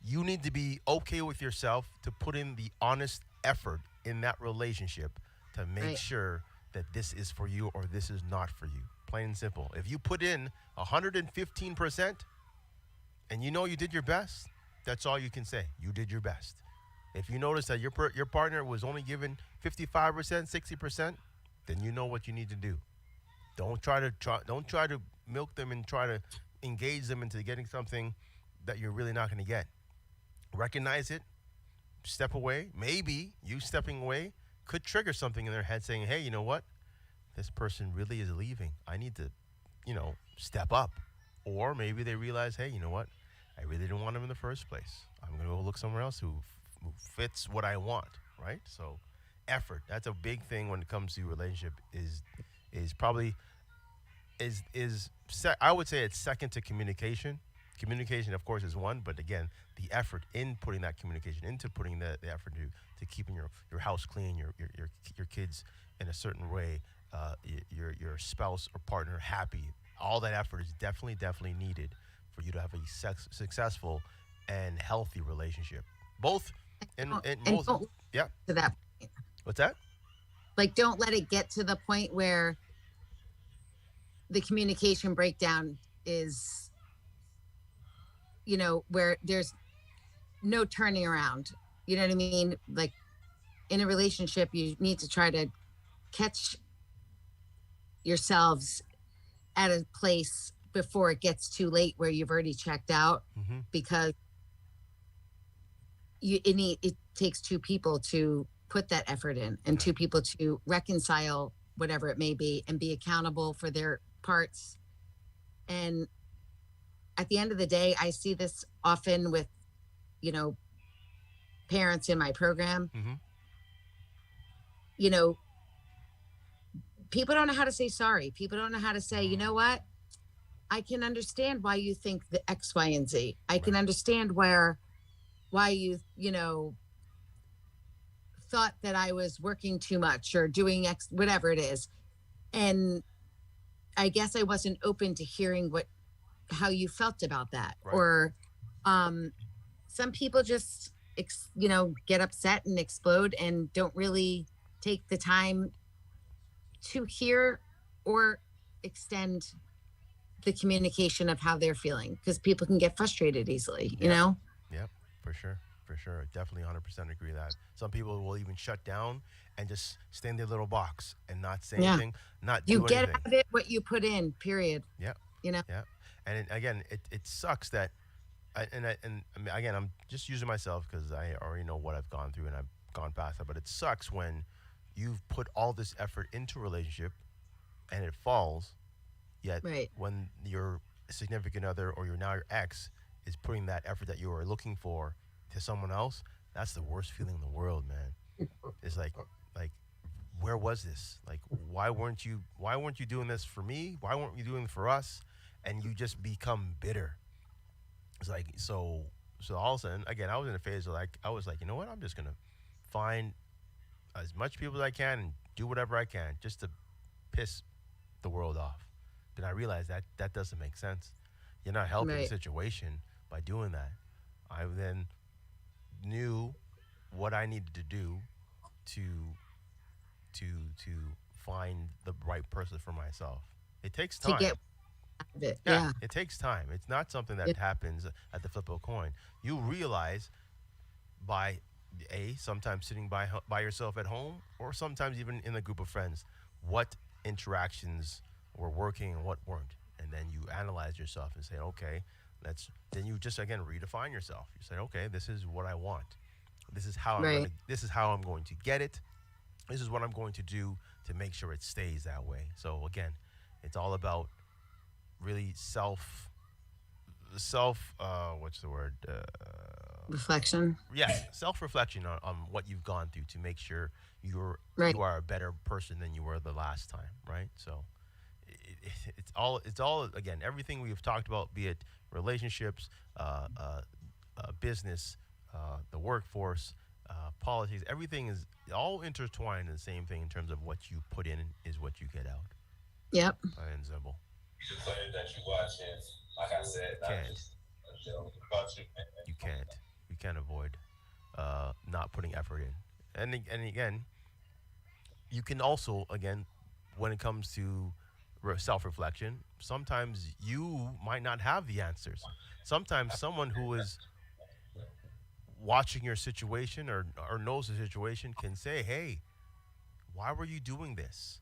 you need to be okay with yourself to put in the honest effort in that relationship to make Right. sure that this is for you or this is not for you. Plain and simple. If you put in 115% and you know you did your best, that's all you can say. You did your best. If you notice that your partner was only given 55%, 60%, then you know what you need to do. Don't try to milk them and try to engage them into getting something that you're really not going to get. Recognize it, step away. Maybe you stepping away could trigger something in their head saying, hey, you know what? This person really is leaving. I need to, step up. Or maybe they realize, hey, you know what? I really didn't want him in the first place. I'm going to go look somewhere else who fits what I want, right? So effort, that's a big thing when it comes to relationship is probably I would say it's second to communication. Communication, of course, is one, but again, the effort in putting that communication, into putting the effort to keeping your house clean, your kids in a certain way, your spouse or partner happy. All that effort is definitely needed for you to have a successful and healthy relationship. Both in most. don't Yeah. to that. What's that? Like, don't let it get to the point where the communication breakdown is, where there's no turning around. You know what I mean? Like, in a relationship, you need to try to catch yourselves at a place before it gets too late where you've already checked out, Mm-hmm. because it takes two people to put that effort in, and two people to reconcile whatever it may be and be accountable for their parts. And at the end of the day, I see this often with, parents in my program. Mm-hmm. People don't know how to say sorry. People don't know how to say, you know what? I can understand why you think the X, Y, and Z. I can Right. understand why you, thought that I was working too much or doing X, whatever it is. And I guess I wasn't open to hearing how you felt about that. Right. Or some people just, get upset and explode and don't really take the time to hear or extend the communication of how they're feeling, because people can get frustrated easily, you Yeah. know? Yep, for sure. Definitely 100% agree with that. Some people will even shut down and just stay in their little box and not say Yeah. anything, not You do get anything. out of it what you put in, period. Yeah. You know? Yeah. And again, it sucks that, I mean, again, I'm just using myself because I already know what I've gone through and I've gone past that. But it sucks when you've put all this effort into a relationship and it falls, yet Right. when your significant other or your ex is putting that effort that you were looking for to someone else, that's the worst feeling in the world, man. It's like where was this? Like, why weren't you doing this for me? Why weren't you doing it for us? And you just become bitter. It's like, so all of a sudden, again, I was in a phase where I was like, you know what? I'm just going to find as much people as I can and do whatever I can just to piss the world off. Then I realized that doesn't make sense. You're not helping the Right. situation by doing that. I then knew what I needed to do to find the right person for myself. It takes To time. get out of it. Yeah, Yeah. it takes time. It's not something that Yeah. happens at the flip of a coin. You realize by sometimes sitting by yourself at home, or sometimes even in a group of friends, what interactions were working and what weren't, and then you analyze yourself and say, okay, then you just again redefine yourself. You say, okay, this is what I want. This is how Right. this is how I'm going to get it. This is what I'm going to do to make sure it stays that way. So again, it's all about really what's the word? Reflection. Yes, self-reflection on what you've gone through to make sure Right. you are a better person than you were the last time, right? So it's all again everything we've talked about, be it relationships, business, the workforce, politics. Everything is all intertwined in the same thing in terms of what you put in is what you get out. Yep. Plain and simple. The players that you watching, like I said, not Can't. just a show about you. You can't. You can't avoid not putting effort in. And again, you can also again, when it comes to self-reflection, sometimes you might not have the answers. Sometimes someone who is watching your situation or knows the situation can say, "Hey, why were you doing this?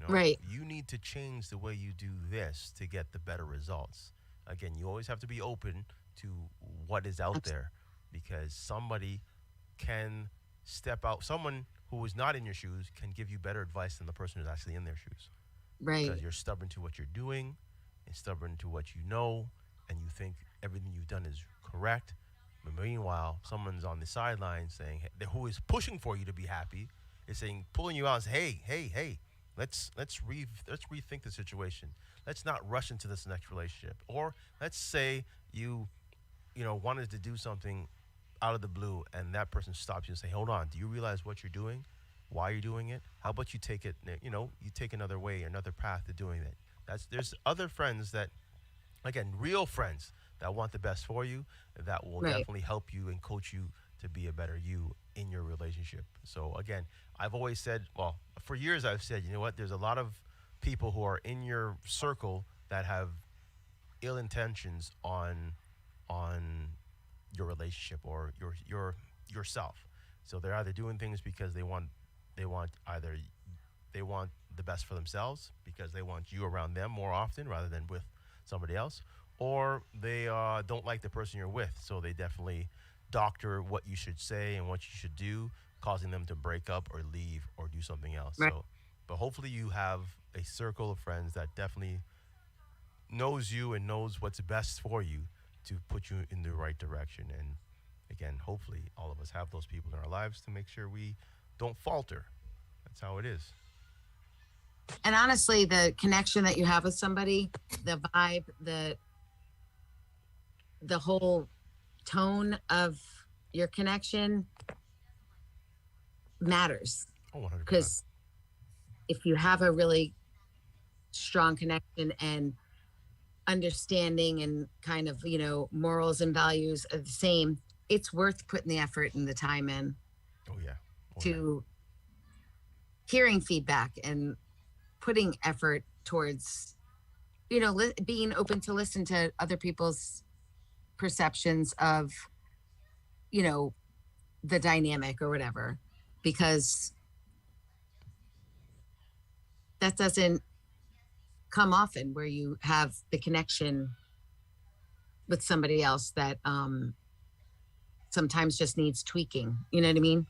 Right. You need to change the way you do this to get the better results." Again, you always have to be open to what is out there because somebody can step out. Someone who is not in your shoes can give you better advice than the person who's actually in their shoes Right. because you're stubborn to what you're doing and stubborn to what you know and you think everything you've done is correct. But meanwhile, someone's on the sidelines saying, who is pushing for you to be happy, is saying, pulling you out and saying, hey, let's rethink the situation. Let's not rush into this next relationship. Or let's say you wanted to do something out of the blue and that person stops you and say, hold on, do you realize what you're doing? Why you're doing it? How about you take it, you take another way, another path to doing it. There's other friends that, again, real friends that want the best for you, that will Right. definitely help you and coach you to be a better you in your relationship. So again, I've always said, well, for years I've said, you know what, there's a lot of people who are in your circle that have ill intentions on your relationship or yourself. So they're either doing things because they want the best for themselves because they want you around them more often rather than with somebody else, or they don't like the person you're with, so they definitely doctor what you should say and what you should do, causing them to break up or leave or do something else. Right. So, but hopefully you have a circle of friends that definitely knows you and knows what's best for you to put you in the right direction. And again, hopefully all of us have those people in our lives to make sure we don't falter. That's how it is. And honestly, the connection that you have with somebody, the vibe, the whole tone of your connection matters. Oh, 100%. Because if you have a really strong connection and understanding and kind of, morals and values are the same, it's worth putting the effort and the time in Oh yeah. to hearing feedback and putting effort towards, being open to listen to other people's perceptions of, the dynamic or whatever, because that doesn't come often where you have the connection with somebody else that sometimes just needs tweaking. You know what I mean?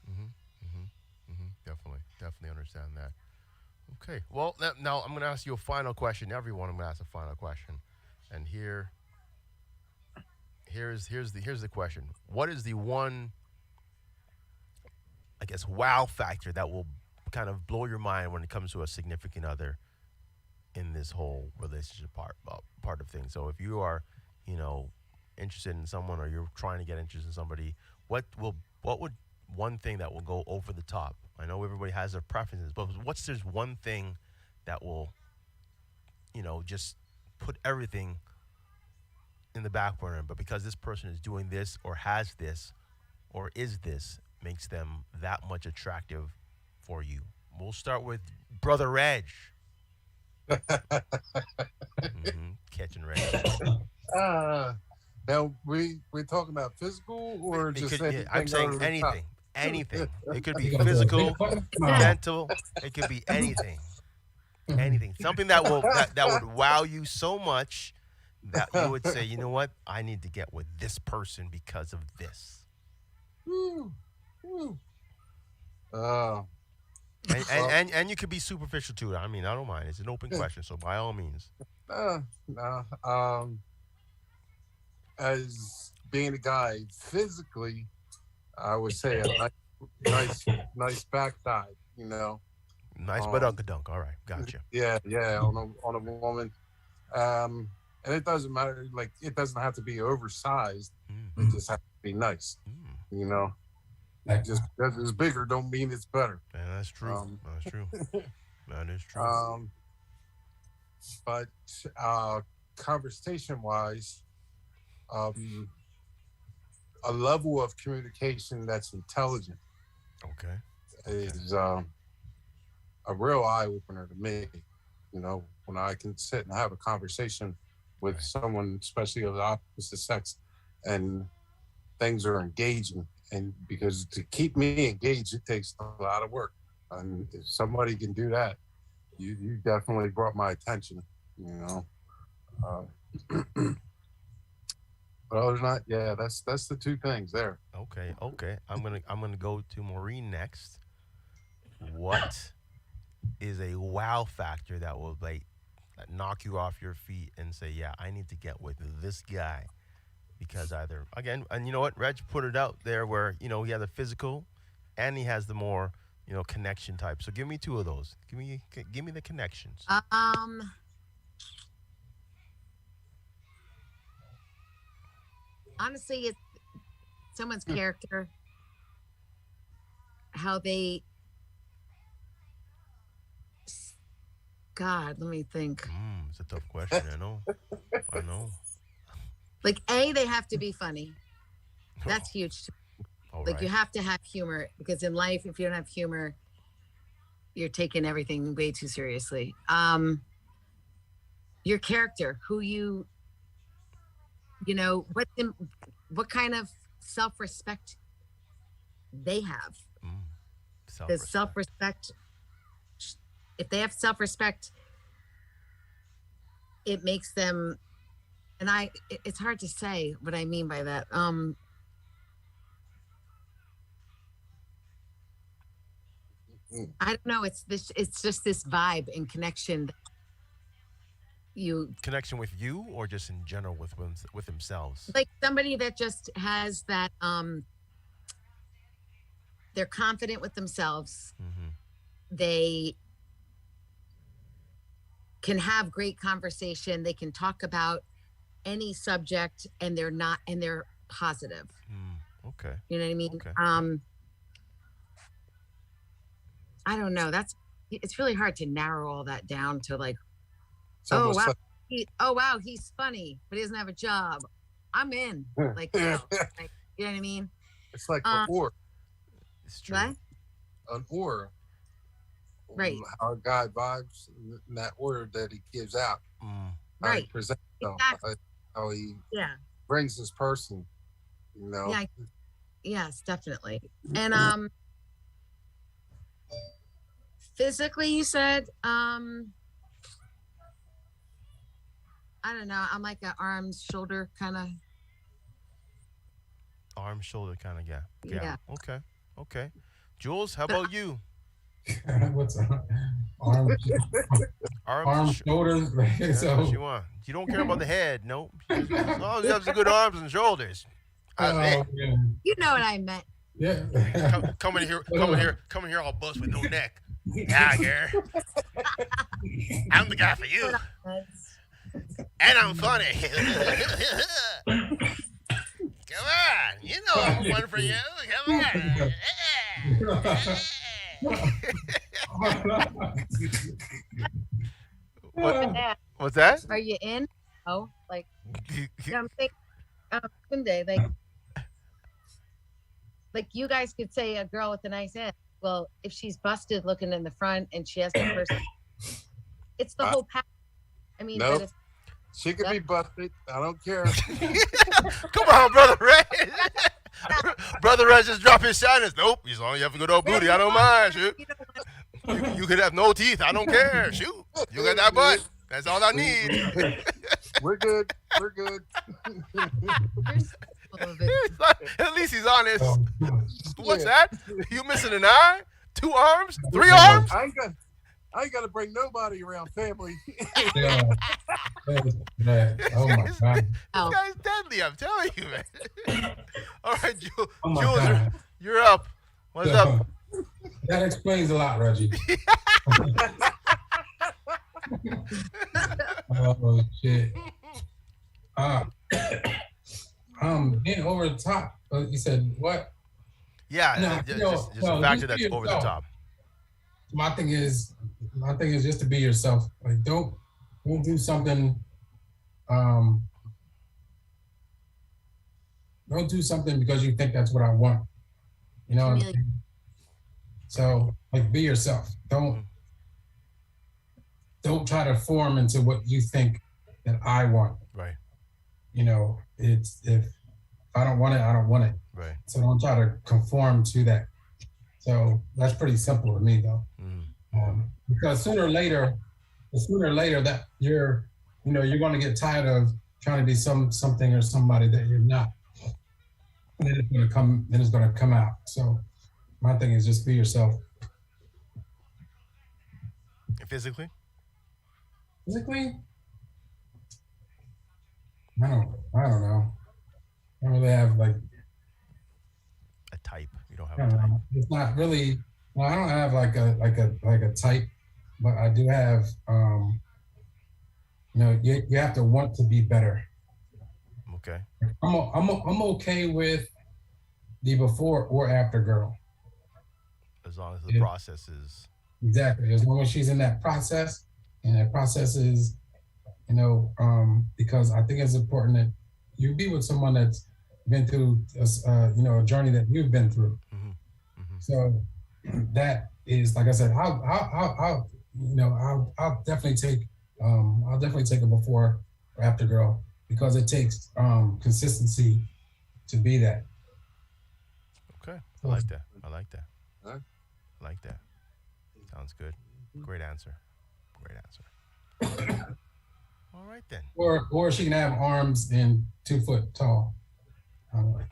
Definitely understand that. Okay. Well, now I'm going to ask you a final question. Everyone, I'm going to ask a final question, and here's the question. What is the one, I guess, wow factor that will kind of blow your mind when it comes to a significant other in this whole relationship part of things? So if you are, interested in someone or you're trying to get interested in somebody, what would one thing that will go over the top? I know everybody has their preferences, but there's one thing that will, just put everything in the back burner, but because this person is doing this or has this or is this, makes them that much attractive for you? We'll start with Brother Reg. Catching Reg. Now we're talking about physical or It just could- yeah, anything I'm saying over the top? anything. Anything. It could be You gotta go physical, big button? mental. It could be anything. Anything. Something that would wow you so much that you would say, you know what? I need to get with this person because of this. Woo, woo. And you could be superficial too. I mean, I don't mind. It's an open question, so by all means. No. as being a guy physically, I would say a nice backside, you know. Nice badunk-a-dunk. All right, gotcha. Yeah, on a woman. And it doesn't matter, like it doesn't have to be oversized. It just has to be nice. You know. Just because it's bigger don't mean it's better. Yeah, that's true. That's true. That is true. But conversation-wise, a level of communication that's intelligent Okay. is a real eye-opener to me. You know, when I can sit and have a conversation with someone, especially of the opposite sex, and things are engaging. And because to keep me engaged, it takes a lot of work. And if somebody can do that, you definitely brought my attention, you know. But other than that, yeah, that's the two things there. Okay. I'm gonna go to Maureen next. What is a wow factor that will knock you off your feet and say, yeah, I need to get with this guy? Because either, again, and you know what, Reg put it out there where, you know, he has a physical and he has the more, you know, connection type. So give me two of those. Give me the connections. Honestly, it's someone's character, how they, God, let me think. It's a tough question. I know. Like, they have to be funny. That's huge. Like, you have to have humor, because in life, if you don't have humor, you're taking everything way too seriously. Your character, who you know, what kind of self-respect they have. Because self-respect, if they have self-respect, it makes them, and it's hard to say what I mean by that. I don't know. It's just this vibe and connection. Connection with you, or just in general with themselves? Like somebody that just has that. They're confident with themselves. They can have great conversation. They can talk about any subject, and they're positive. Okay. You know what I mean? Okay. I don't know. It's really hard to narrow all that down to like, So wow, he's funny, but he doesn't have a job. I'm in. Like, you know what I mean? It's like an aura. It's true. What? An aura. Right. How a guy vibes in that order that he gives out. How Right. he presents himself, Exactly. how he Yeah. brings his person, you know. Yeah. Yes, definitely. And physically, you said, I don't know. I'm like an arms, shoulder kind of. Arm, shoulder kind of guy. Yeah. Okay. Jules, how about you? What's arms, shoulders? That's So what you want. You don't care about the head, nope. As long as you have some good arms and shoulders. That's it. yeah. You know what I meant. Yeah. Come in here all bust with no neck. Yeah, girl. I'm the guy for you. And I'm funny. Come on. You know I'm one for you. Come on. What's that? Are you in? Oh, like, yeah, I'm thinking, Sunday, like you guys could say a girl with a nice ass. Well, if she's busted looking in the front and she has the person, it's the whole pack. I mean, Nope. but it's, She could be busted. I don't care. Come on, Brother Red. Brother Red just dropped his shyness. Nope, as long as you have a good old booty, I don't mind. Shoot. you know what? You could have no teeth. I don't care. Shoot. You got that butt. That's all I need. We're good. We're good. All of it. At least he's honest. What's Yeah. that? You missing an eye? 2 arms? 3 arms? I I ain't got to bring nobody around family. Yeah. Yeah. Oh my God. This Oh. guy's deadly, I'm telling you, man. All right, Oh my Jules, God. you're up. What's up? That explains a lot, Reggie. Oh shit. Being over the top. You said what? Yeah, No, just no, a factor just that's be over the yourself. top. My thing is just to be yourself. Like don't do something. Don't do something because you think that's what I want. You know what I'm Chameleon. saying? So like be yourself. Don't try to form into what you think that I want. Right, You know, it's if I don't want it, I don't want it. right. So don't try to conform to that. So that's pretty simple to me though. Because sooner or later that you're going to get tired of trying to be something or somebody that you're not. And then it's going to come out. So my thing is just be yourself. Physically? Physically, I don't know. I don't really have like, A type. You don't have I a don't type. know. It's not really. Well, I don't have like a type, but I do have. You have to want to be better. Okay. I'm okay with the before or after girl. As long as the Yeah. process is. Exactly. As long as she's in that process, and that process is, because I think it's important that you be with someone that's been through, a journey that you've been through. So that is, like I said, I'll definitely take, a before or after girl because it takes consistency to be that. Okay. I like that. I like that. Huh? I like that. Sounds good. Great answer. Great answer. All right then. Or she can have arms and 2 foot tall. Arms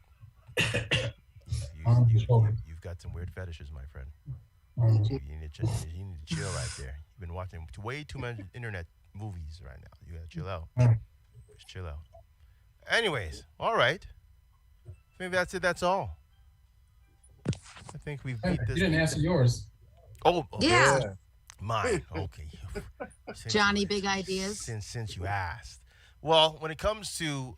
and shoulders. You've got some weird fetishes, my friend. Um, You need to chill right there. You've been watching way too much internet movies right now. You gotta chill out. Yeah. Just chill out. Anyways, all right. Maybe that's it. That's all. I think we've beat you this. didn't answer yours. Oh, okay. Yeah. Mine. Okay. Since- Johnny, big ideas. Since you asked. Well, when it comes to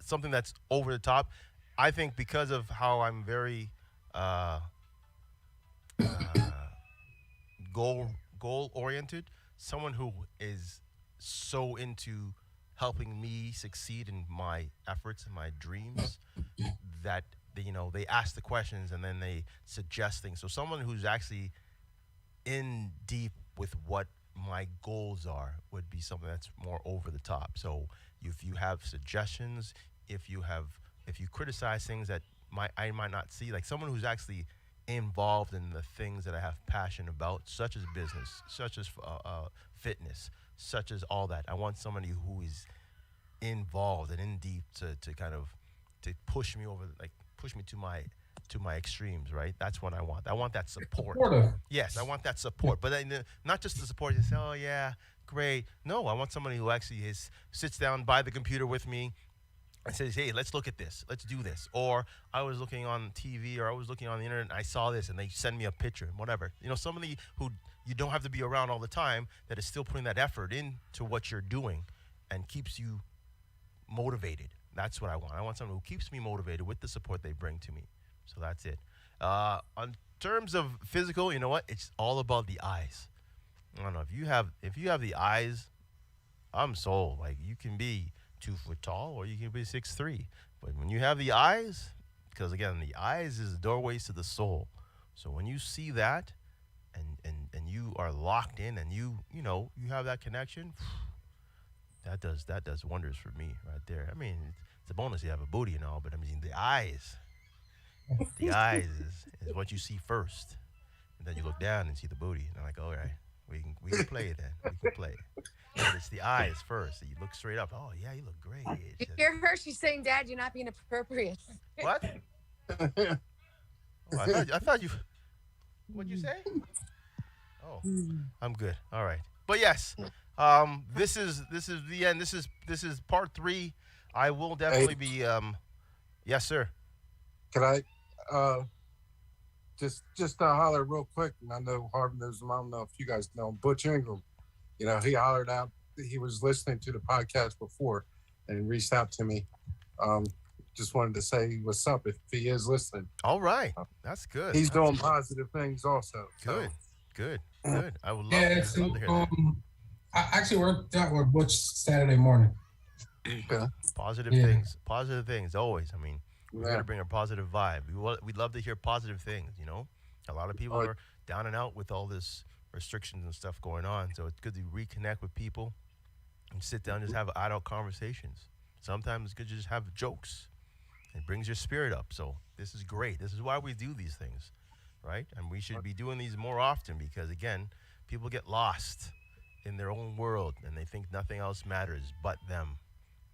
something that's over the top, I think because of how I'm very goal oriented, someone who is so into helping me succeed in my efforts and my dreams that they ask the questions and then they suggest things. So someone who's actually in deep with what my goals are would be something that's more over the top. So if you have suggestions, if you criticize things that I might not see, like someone who's actually involved in the things that I have passion about, such as business, such as fitness, such as all that. I want somebody who is involved and in deep to kind of to push me over, like push me to my extremes, right? That's what I want. I want that support. Supportive. Yes, I want that support, but then, not just the support. You say, "Oh yeah, great." No, I want somebody who actually sits down by the computer with me and says, "Hey, let's look at this. Let's do this." Or I was looking on TV or I was looking on the internet and I saw this, and they send me a picture, whatever. Somebody who you don't have to be around all the time that is still putting that effort into what you're doing and keeps you motivated. That's what I want. I want someone who keeps me motivated with the support they bring to me. So that's it. On terms of physical, you know what? It's all about the eyes. I don't know if you have the eyes, I'm sold. Like you can be 2 foot tall or you can be 6'3", but when you have the eyes, because again, the eyes is the doorways to the soul. So when you see that, and you are locked in, and you have that connection, that does wonders for me right there. I mean, it's a bonus you have a booty and all, but I mean the eyes. The eyes is what you see first, and then you look down and see the booty, and I'm like, all right, we can play then. We can play. But it's the eyes first. You look straight up. Oh yeah, you look great. You hear her? She's saying, "Dad, you're not being appropriate." What? Oh, I thought you. What'd you say? Oh, I'm good. All right. But yes, this is the end. This is part 3. I will definitely be. Yes, sir. Could I just holler real quick? And I know Harvey knows him. I don't know if you guys know him. Butch Ingram. You know, he hollered out. He was listening to the podcast before and reached out to me. Just wanted to say what's up if he is listening. All right. That's good. He's That's doing good. positive things also. Good. So. Good. Good. I would love, Yeah, love to hear that. I actually worked out with Butch Saturday morning. Okay. Positive Yeah. things. Positive things. Always. I mean, we got Yeah. to bring a positive vibe. We'd love to hear positive things, you know? A lot of people are down and out with all this restrictions and stuff going on. So it's good to reconnect with people and sit down and just have adult conversations. Sometimes it's good to just have jokes. It brings your spirit up. So this is great. This is why we do these things, right? And we should be doing these more often because, again, people get lost in their own world and they think nothing else matters but them.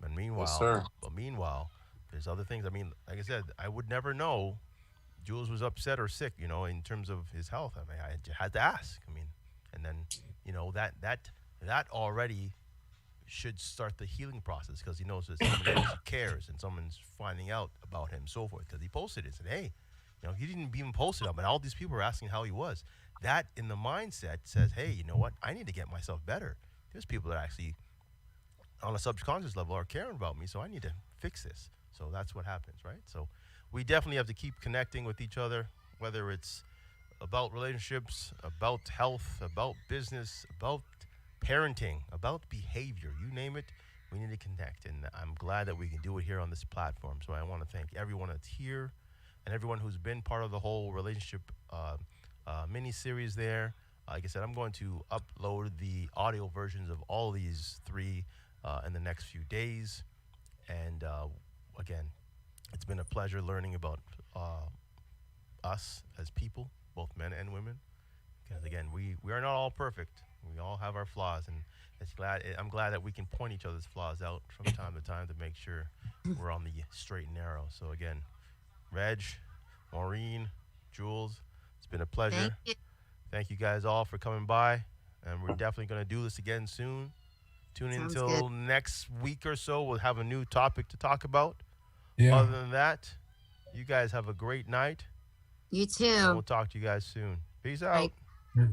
And meanwhile, there's other things. I mean, like I said, I would never know Jules was upset or sick, you know, in terms of his health. I mean, I had to ask. I mean, and then, you know, that already should start the healing process because he knows that someone else cares and someone's finding out about him, so forth. Because he posted it, said, "Hey, you know, he didn't even post it up, and all these people were asking how he was." That in the mindset says, "Hey, you know what? I need to get myself better." There's people that actually, on a subconscious level, are caring about me, so I need to fix this. So that's what happens, right? So we definitely have to keep connecting with each other, whether it's about relationships, about health, about business, about parenting, about behavior, you name it, we need to connect. And I'm glad that we can do it here on this platform. So I want to thank everyone that's here and everyone who's been part of the whole relationship mini-series there. Like I said, I'm going to upload the audio versions of all these 3 in the next few days. And again, it's been a pleasure learning about us as people, both men and women. Because again, we are not all perfect. We all have our flaws, and I'm glad that we can point each other's flaws out from time to time to make sure we're on the straight and narrow. So again, Reg, Maureen, Jules, it's been a pleasure. Thank you guys all for coming by, and we're definitely going to do this again soon. Tune in until next week or so. We'll have a new topic to talk about. Yeah. Other than that, you guys have a great night. You too. And we'll talk to you guys soon. Peace out. Bye.